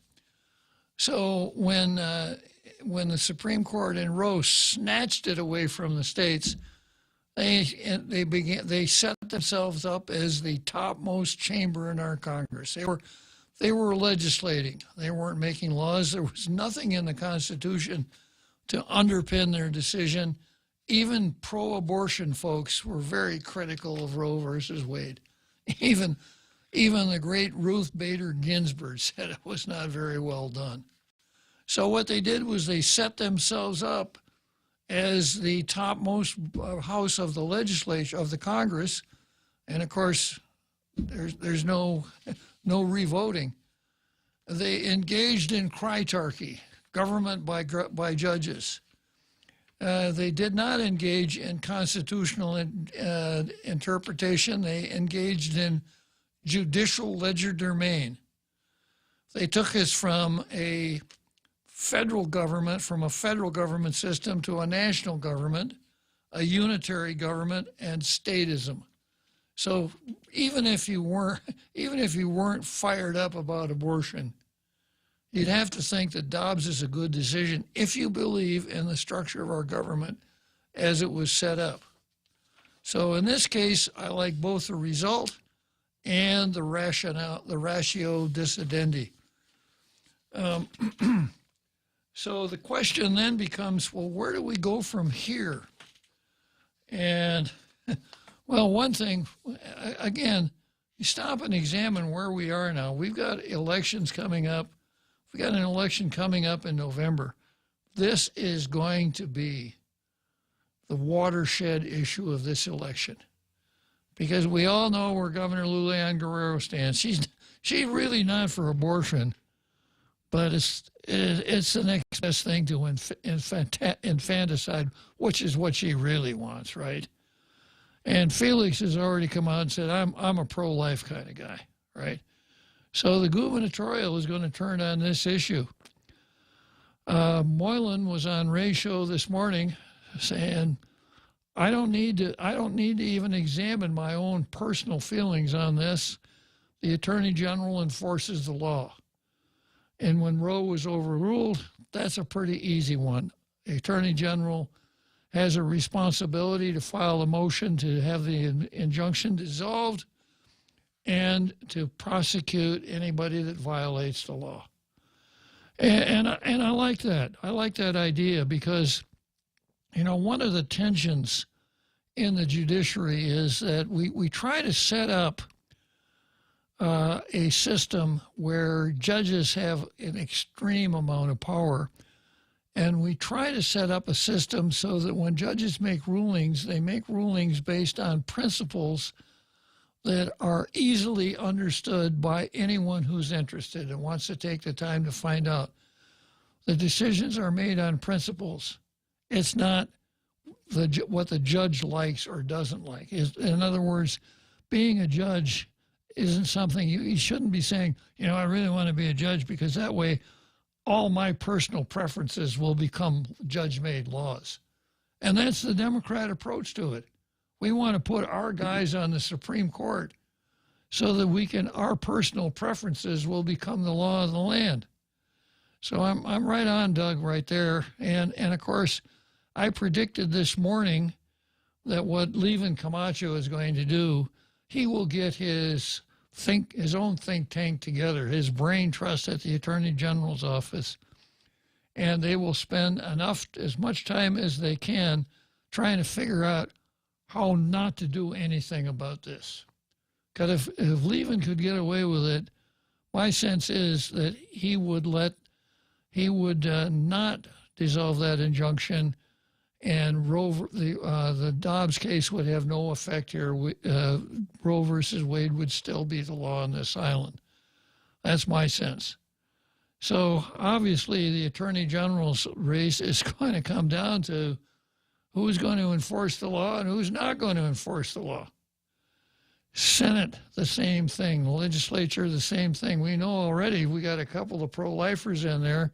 Speaker 11: So when the Supreme Court in Roe snatched it away from the states, they set themselves up as the topmost chamber in our Congress. They were legislating. They weren't making laws. There was nothing in the Constitution to underpin their decision. Even pro-abortion folks were very critical of Roe versus Wade. Even the great Ruth Bader Ginsburg said it was not very well done. So what they did was they set themselves up as the topmost house of the legislature, of the Congress, and of course, there's no revoting. They engaged in critarchy, government by judges. They did not engage in constitutional interpretation. They engaged in judicial legerdemain. They took us from a federal government system to a national government, a unitary government, and statism. So even if you weren't fired up about abortion, you'd have to think that Dobbs is a good decision if you believe in the structure of our government as it was set up. So in this case, I like both the result and the rationale, the ratio decidendi. So the question then becomes, well, where do we go from here? And, well, one thing, again, you stop and examine where we are now. We've got elections coming up. We've got an election coming up in November. This is going to be the watershed issue of this election. Because we all know where Governor Lulian Guerrero stands. She's really not for abortion, but it's the next best thing to infanticide, which is what she really wants, right? And Felix has already come out and said, I'm a pro-life kind of guy, right? So the gubernatorial is going to turn on this issue. Moylan was on Ray's show this morning saying, I don't need to even examine my own personal feelings on this. The Attorney General enforces the law. And when Roe was overruled, that's a pretty easy one. The Attorney General has a responsibility to file a motion to have the injunction dissolved and to prosecute anybody that violates the law. And I like that. I like that idea because, one of the tensions in the judiciary is that we try to set up a system where judges have an extreme amount of power. And we try to set up a system so that when judges make rulings, they make rulings based on principles that are easily understood by anyone who's interested and wants to take the time to find out. The decisions are made on principles. It's not what the judge likes or doesn't like. In other words, being a judge isn't something you shouldn't be saying, I really want to be a judge because that way all my personal preferences will become judge-made laws. And that's the Democrat approach to it. We want to put our guys on the Supreme Court so that our personal preferences will become the law of the land. So I'm right on, Doug, right there. And of course, I predicted this morning that what Levin Camacho is going to do, he will get his own think tank together, his brain trust at the Attorney General's office, and they will spend as much time as they can trying to figure out how not to do anything about this. Because if Levin could get away with it, my sense is that he would not dissolve that injunction, and the Dobbs case would have no effect here. Roe versus Wade would still be the law on this island. That's my sense. So obviously the Attorney General's race is going to come down to who's going to enforce the law and who's not going to enforce the law. Senate, the same thing. The legislature, the same thing. We know already we got a couple of pro-lifers in there,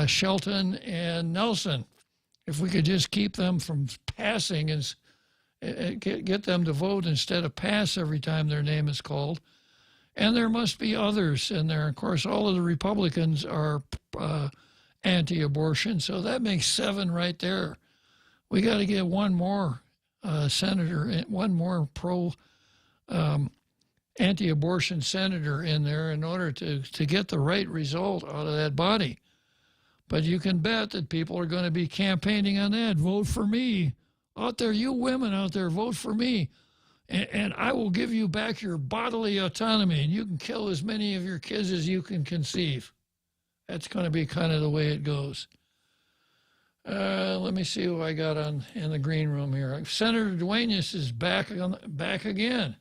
Speaker 11: Shelton and Nelson. If we could just keep them from passing and get them to vote instead of pass every time their name is called. And there must be others in there. Of course, all of the Republicans are anti-abortion, so that makes 7 right there. We got to get one more senator, one more anti-abortion senator in there in order to get the right result out of that body. But you can bet that people are going to be campaigning on that. Vote for me. Out there, you women out there, vote for me. And I will give you back your bodily autonomy, and you can kill as many of your kids as you can conceive. That's going to be kind of the way it goes. Let me see who I got in the green room here. Senator Duenas is back again.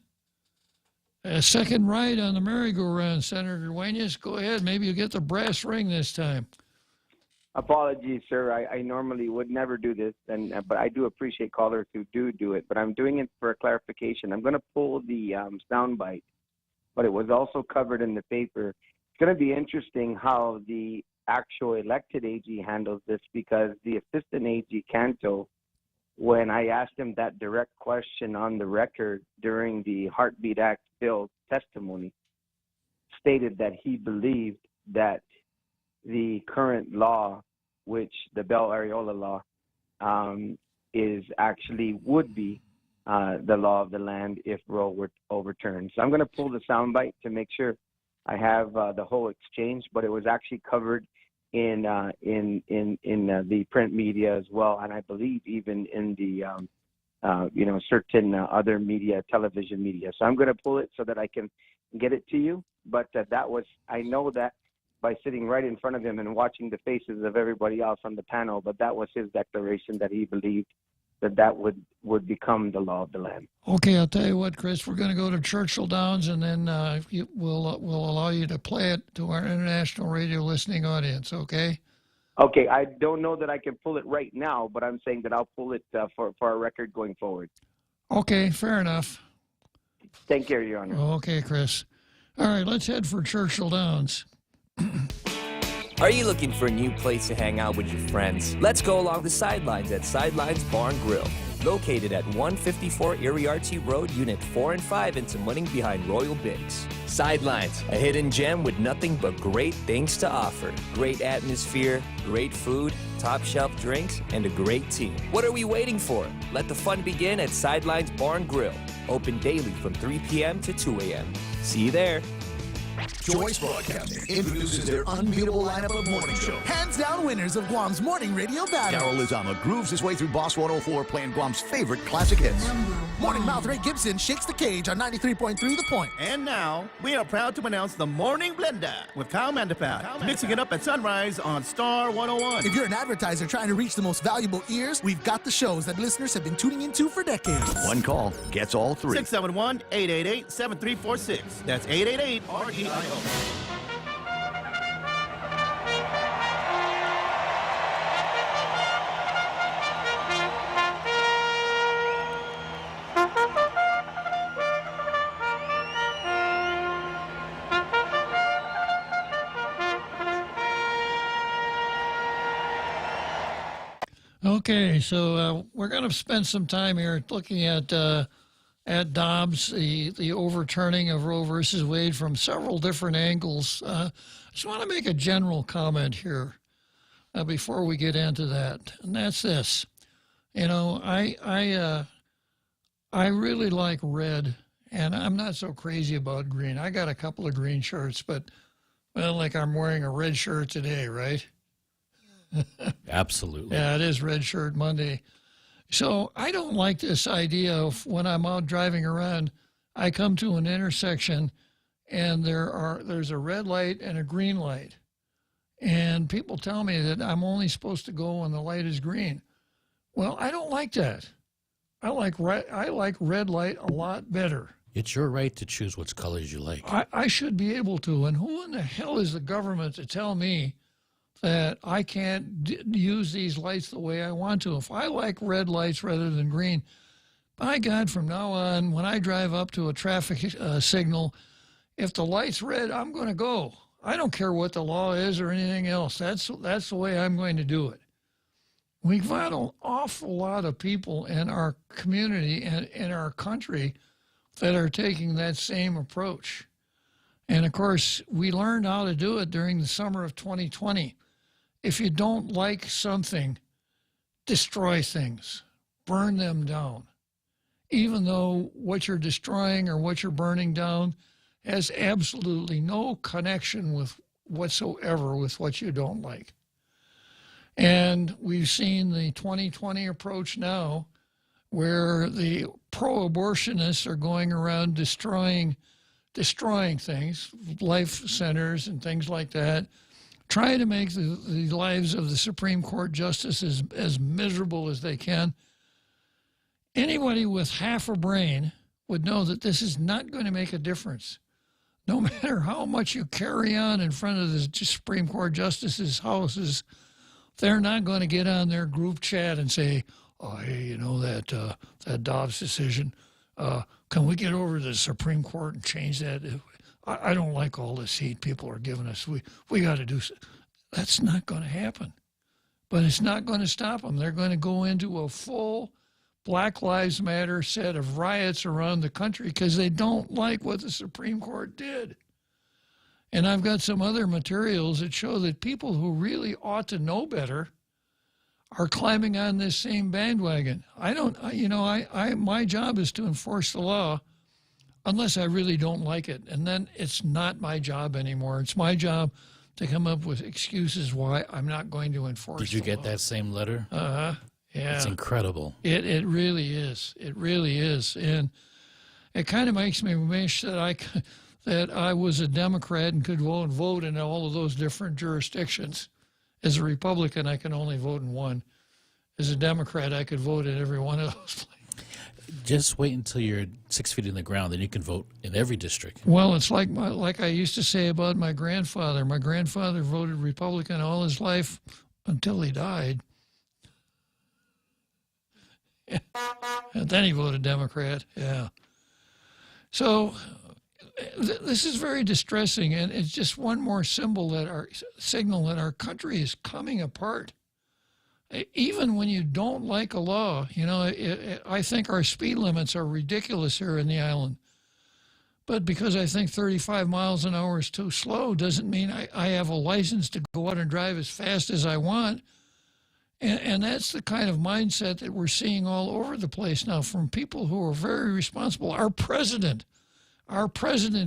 Speaker 11: A second ride on the merry-go-round, Senator Duenas. Go ahead. Maybe you'll get the brass ring this time.
Speaker 6: Apologies, sir. I normally would never do this, but I do appreciate callers who do it. But I'm doing it for a clarification. I'm going to pull the soundbite, but it was also covered in the paper. It's going to be interesting how the actual elected AG handles this, because the assistant AG Canto, when I asked him that direct question on the record during the Heartbeat Act bill testimony, stated that he believed that the current law, which the Bell Areola law, would be the law of the land if Roe were overturned. So I'm going to pull the soundbite to make sure I have the whole exchange, but it was actually covered in the print media as well, and I believe even in the certain other media, television media. So I'm going to pull it so that I can get it to you. But I know that by sitting right in front of him and watching the faces of everybody else on the panel, but that was his declaration that he believed that would become the law of the land.
Speaker 11: Okay, I'll tell you what, Chris, we're going to go to Churchill Downs, and then we'll allow you to play it to our international radio listening audience, okay?
Speaker 6: Okay, I don't know that I can pull it right now, but I'm saying that I'll pull it for our record going forward.
Speaker 11: Okay, fair enough.
Speaker 6: Thank you, Your Honor.
Speaker 11: Okay, Chris. All right, let's head for Churchill Downs.
Speaker 14: Are you looking for a new place to hang out with your friends? Let's go along the sidelines at Sidelines Bar and Grill. Located at 154 Iriarte Road, Unit 4 and 5 in Tamuning behind Royal Bigs. Sidelines, a hidden gem with nothing but great things to offer. Great atmosphere, great food, top shelf drinks, and a great team. What are we waiting for? Let the fun begin at Sidelines Bar and Grill. Open daily from 3 p.m. to 2 a.m. See you there.
Speaker 26: Joyce Broadcasting introduces their unbeatable lineup of morning show.
Speaker 27: Hands down winners of Guam's morning radio battle.
Speaker 26: Daryl Lizama grooves his way through Boss 104 playing Guam's favorite classic hits.
Speaker 27: Morning Mouth Ray Gibson shakes the cage on 93.3 The Point. And now, we are proud to announce the Morning Blender with Kyle Mandapat, mixing it up at sunrise on Star 101. If you're an advertiser trying to reach the most valuable ears, we've got the shows that listeners have been tuning into for decades.
Speaker 26: One call gets all three.
Speaker 27: 671-888-7346. That's 888-REIO.
Speaker 11: Okay, so we're going to spend some time here looking at Dobbs, the overturning of Roe versus Wade from several different angles. I just want to make a general comment here before we get into that, and that's this. You know, I really like red, and I'm not so crazy about green. I got a couple of green shirts, but well, like I'm wearing a red shirt today, right?
Speaker 12: Absolutely.
Speaker 11: Yeah, it is Red Shirt Monday. So I don't like this idea of when I'm out driving around, I come to an intersection and there's a red light and a green light. And people tell me that I'm only supposed to go when the light is green. Well, I don't like that. I like red light a lot better.
Speaker 12: It's your right to choose what colors you like.
Speaker 11: I should be able to. And who in the hell is the government to tell me that I can't use these lights the way I want to? If I like red lights rather than green, by God, from now on, when I drive up to a traffic signal, if the light's red, I'm going to go. I don't care what the law is or anything else. That's the way I'm going to do it. We've got an awful lot of people in our community and in our country that are taking that same approach. And, of course, we learned how to do it during the summer of 2020. If you don't like something, destroy things, burn them down, even though what you're destroying or what you're burning down has absolutely no connection with whatsoever with what you don't like. And we've seen the 2020 approach now where the pro-abortionists are going around destroying things, life centers and things like that, trying to make the lives of the Supreme Court justices as miserable as they can. Anybody with half a brain would know that this is not going to make a difference. No matter how much you carry on in front of the Supreme Court justices' houses, they're not going to get on their group chat and say, oh, hey, you know, that Dobbs decision, can we get over to the Supreme Court and change that? I don't like all this heat people are giving us. We got to do so. That's not going to happen. But it's not going to stop them. They're going to go into a full Black Lives Matter set of riots around the country because they don't like what the Supreme Court did. And I've got some other materials that show that people who really ought to know better are climbing on this same bandwagon. My job is to enforce the law unless I really don't like it. And then it's not my job anymore. It's my job to come up with excuses why I'm not going to enforce
Speaker 12: Did you get that same letter?
Speaker 11: Yeah.
Speaker 12: It's incredible.
Speaker 11: It really is. It really is. And it kind of makes me wish that I was a Democrat and could vote in all of those different jurisdictions. As a Republican, I can only vote in one. As a Democrat, I could vote in every one of those places.
Speaker 12: Just wait until you're 6 feet in the ground, then you can vote in every district.
Speaker 11: Well, it's like I used to say about my grandfather. My grandfather voted Republican all his life until he died. And then he voted Democrat, yeah. So this is very distressing, and it's just one more signal that our country is coming apart. Even when you don't like a law, I think our speed limits are ridiculous here in the island. But because I think 35 miles an hour is too slow doesn't mean I have a license to go out and drive as fast as I want. And that's the kind of mindset that we're seeing all over the place now from people who are very responsible. Our president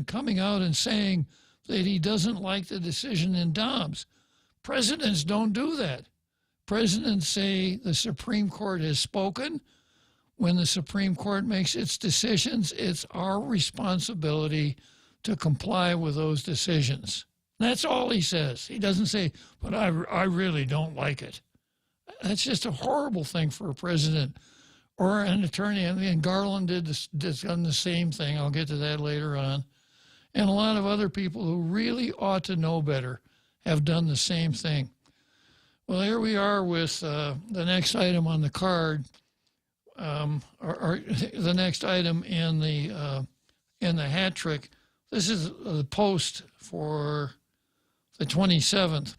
Speaker 11: coming out and saying that he doesn't like the decision in Dobbs. Presidents don't do that. Presidents say the Supreme Court has spoken. When the Supreme Court makes its decisions, it's our responsibility to comply with those decisions. That's all he says. He doesn't say, but I really don't like it. That's just a horrible thing for a president or an attorney. I mean, Garland done the same thing. I'll get to that later on. And a lot of other people who really ought to know better have done the same thing. Well, here we are with the next item on the card, or the next item in the hat trick. This is the Post for the 27th.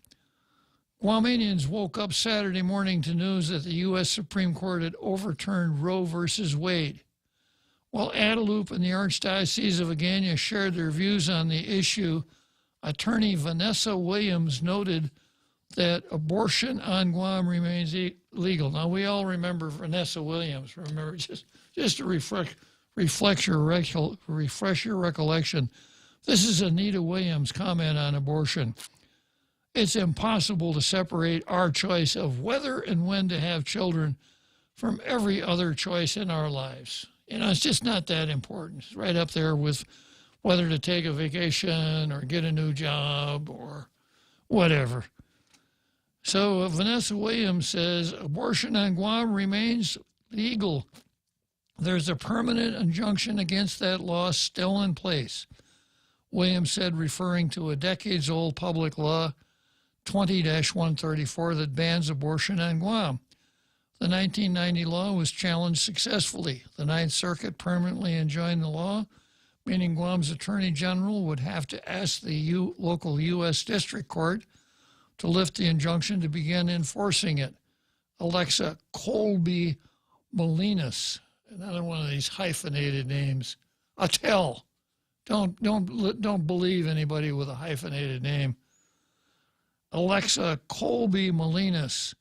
Speaker 11: Guamanians woke up Saturday morning to news that the U.S. Supreme Court had overturned Roe versus Wade. While Guadalupe and the Archdiocese of Agana shared their views on the issue, attorney Vanessa Williams noted that abortion on Guam remains legal. Now, we all remember Vanessa Williams. Remember, just to refresh your recollection, this is Anita Williams' comment on abortion. It's impossible to separate our choice of whether and when to have children from every other choice in our lives. You know, it's just not that important. It's right up there with whether to take a vacation or get a new job or whatever. So Vanessa Williams says abortion on Guam remains legal. There's a permanent injunction against that law still in place. Williams said, referring to a decades-old public law, 20-134, that bans abortion on Guam. The 1990 law was challenged successfully. The Ninth Circuit permanently enjoined the law, meaning Guam's Attorney General would have to ask the local U.S. District Court to lift the injunction to begin enforcing it. Alexa Colby Molinas, another one of these hyphenated names. Attell. Don't believe anybody with a hyphenated name. Alexa Colby Molinas,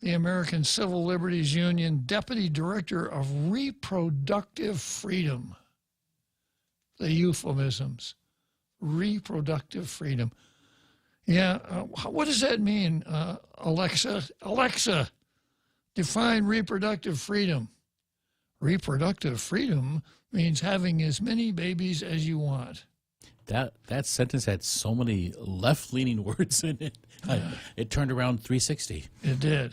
Speaker 11: the American Civil Liberties Union Deputy Director of Reproductive Freedom. The euphemisms. Reproductive freedom. Yeah, what does that mean, Alexa? Alexa, define reproductive freedom. Reproductive freedom means having as many babies as you want.
Speaker 12: That sentence had so many left-leaning words in it. It turned around 360.
Speaker 11: It did.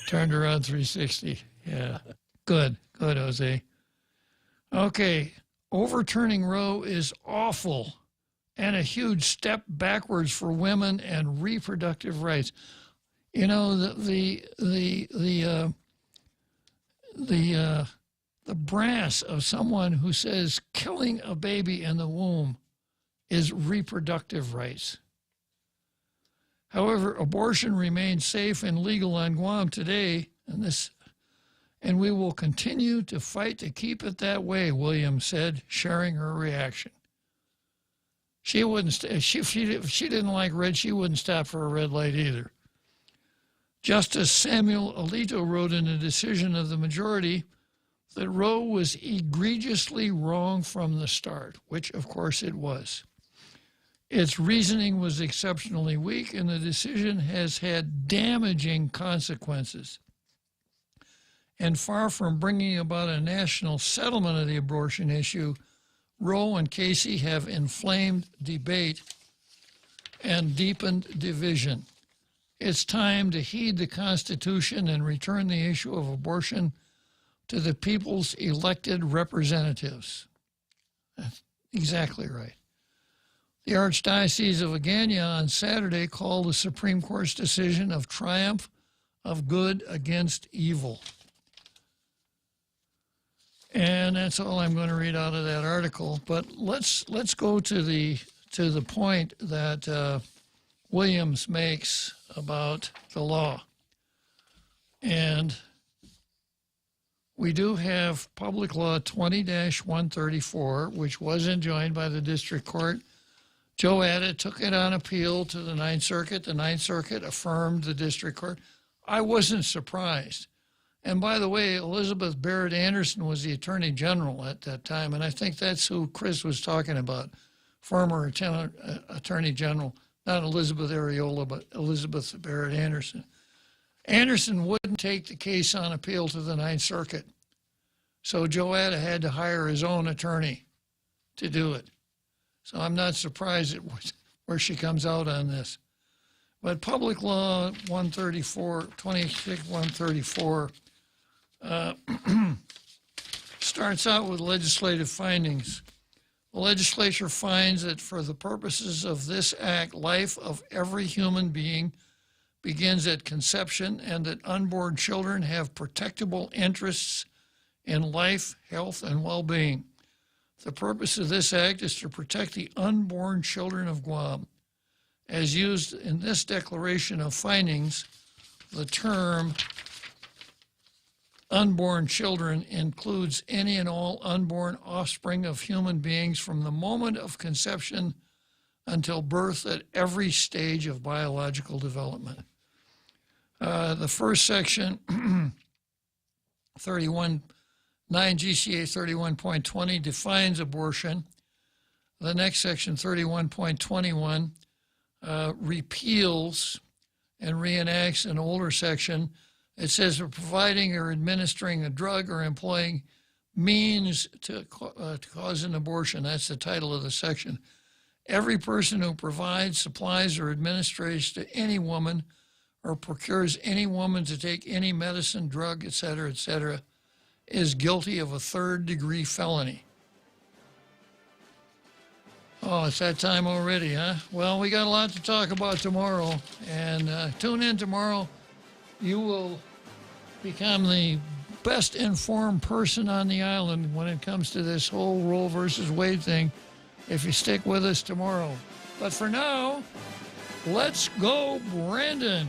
Speaker 11: Turned around 360. Yeah. Good, Jose. Okay. Overturning Roe is awful and a huge step backwards for women and reproductive rights. You know, the brass of someone who says killing a baby in the womb is reproductive rights. However, abortion remains safe and legal on Guam today, and we will continue to fight to keep it that way, Williams said, sharing her reaction. She wouldn't. If she didn't like red, she wouldn't stop for a red light either. Justice Samuel Alito wrote in a decision of the majority that Roe was egregiously wrong from the start, which of course it was. Its reasoning was exceptionally weak, and the decision has had damaging consequences. And far from bringing about a national settlement of the abortion issue, Roe and Casey have inflamed debate and deepened division. It's time to heed the Constitution and return the issue of abortion to the people's elected representatives. That's exactly right. The Archdiocese of Agana on Saturday called the Supreme Court's decision a triumph of good against evil. And that's all I'm going to read out of that article. But let's go to the point that Williams makes about the law. And we do have Public Law 20-134, which was enjoined by the District Court. Joe Addett took it on appeal to the Ninth Circuit. The Ninth Circuit affirmed the District Court. I wasn't surprised. And by the way, Elizabeth Barrett Anderson was the Attorney General at that time, and I think that's who Chris was talking about, former Attorney General, not Elizabeth Areola, but Elizabeth Barrett Anderson. Anderson wouldn't take the case on appeal to the Ninth Circuit, so Joetta had to hire his own attorney to do it. So I'm not surprised at where she comes out on this. But Public Law 134 starts out with legislative findings. The legislature finds that for the purposes of this act, life of every human being begins at conception and that unborn children have protectable interests in life, health, and well-being. The purpose of this act is to protect the unborn children of Guam. As used in this declaration of findings, the term unborn children includes any and all unborn offspring of human beings from the moment of conception until birth at every stage of biological development. The first section, 9 GCA 31.20, defines abortion. The next section, 31.21, repeals and reenacts an older section. It says providing or administering a drug or employing means to cause an abortion. That's the title of the section. Every person who provides, supplies, or administers to any woman or procures any woman to take any medicine, drug, etc., is guilty of a third-degree felony. Oh, it's that time already, huh? Well, we got a lot to talk about tomorrow, and tune in tomorrow. You will become the best informed person on the island when it comes to this whole Roe versus Wade thing if you stick with us tomorrow. But for now, let's go, Brandon.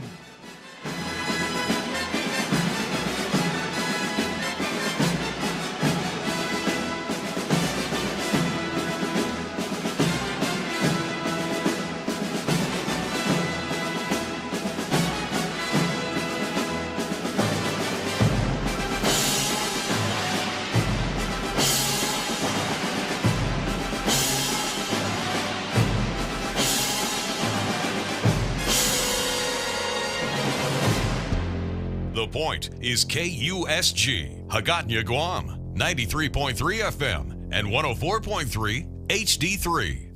Speaker 2: The Point is KUSG, Hagåtña, Guam, 93.3 FM and 104.3 HD3.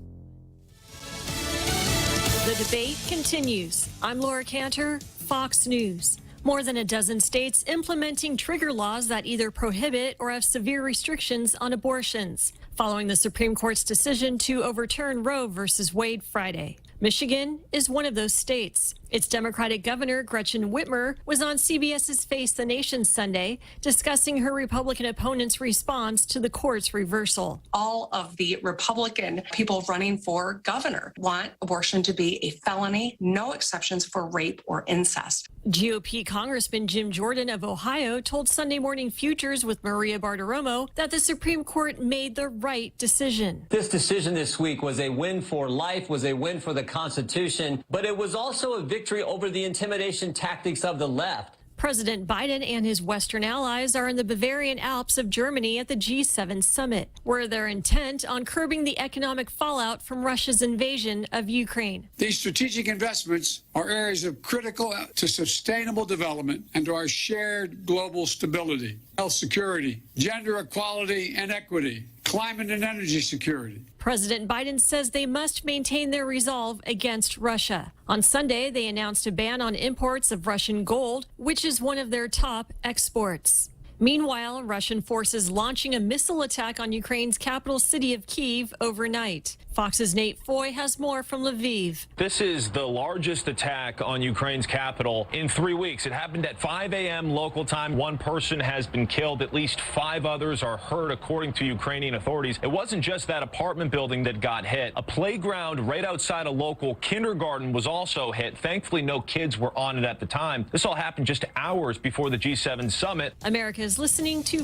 Speaker 3: The debate continues. I'm Laura Cantor, Fox News. More than a dozen states implementing trigger laws that either prohibit or have severe restrictions on abortions, following the Supreme Court's decision to overturn Roe versus Wade Friday. Michigan is one of those states. Its Democratic Governor, Gretchen Whitmer, was on CBS's Face the Nation Sunday discussing her Republican opponent's response to the court's reversal.
Speaker 15: All of the Republican people running for governor want abortion to be a felony, no exceptions for rape or incest.
Speaker 3: GOP Congressman Jim Jordan of Ohio told Sunday Morning Futures with Maria Bartiromo that the Supreme Court made the right decision.
Speaker 17: This decision this week was a win for life, was a win for the Constitution, but it was also a victory over the intimidation tactics of the left.
Speaker 3: President Biden and his Western allies are in the Bavarian Alps of Germany at the G7 summit, where they're intent on curbing the economic fallout from Russia's invasion of Ukraine.
Speaker 18: These strategic investments are areas of critical to sustainable development and to our shared global stability, health security, gender equality and equity, climate and energy security.
Speaker 3: President Biden says they must maintain their resolve against Russia. On Sunday, they announced a ban on imports of Russian gold, which is one of their top exports. Meanwhile, Russian forces launching a missile attack on Ukraine's capital city of Kyiv overnight. Fox's Nate Foy has more from Lviv.
Speaker 19: This is the largest attack on Ukraine's capital in 3 weeks. It happened at 5 a.m. local time. One person has been killed. At least 5 others are hurt, according to Ukrainian authorities. It wasn't just that apartment building that got hit. A playground right outside a local kindergarten was also hit. Thankfully, no kids were on it at the time. This all happened just hours before the G7 summit.
Speaker 3: America is listening to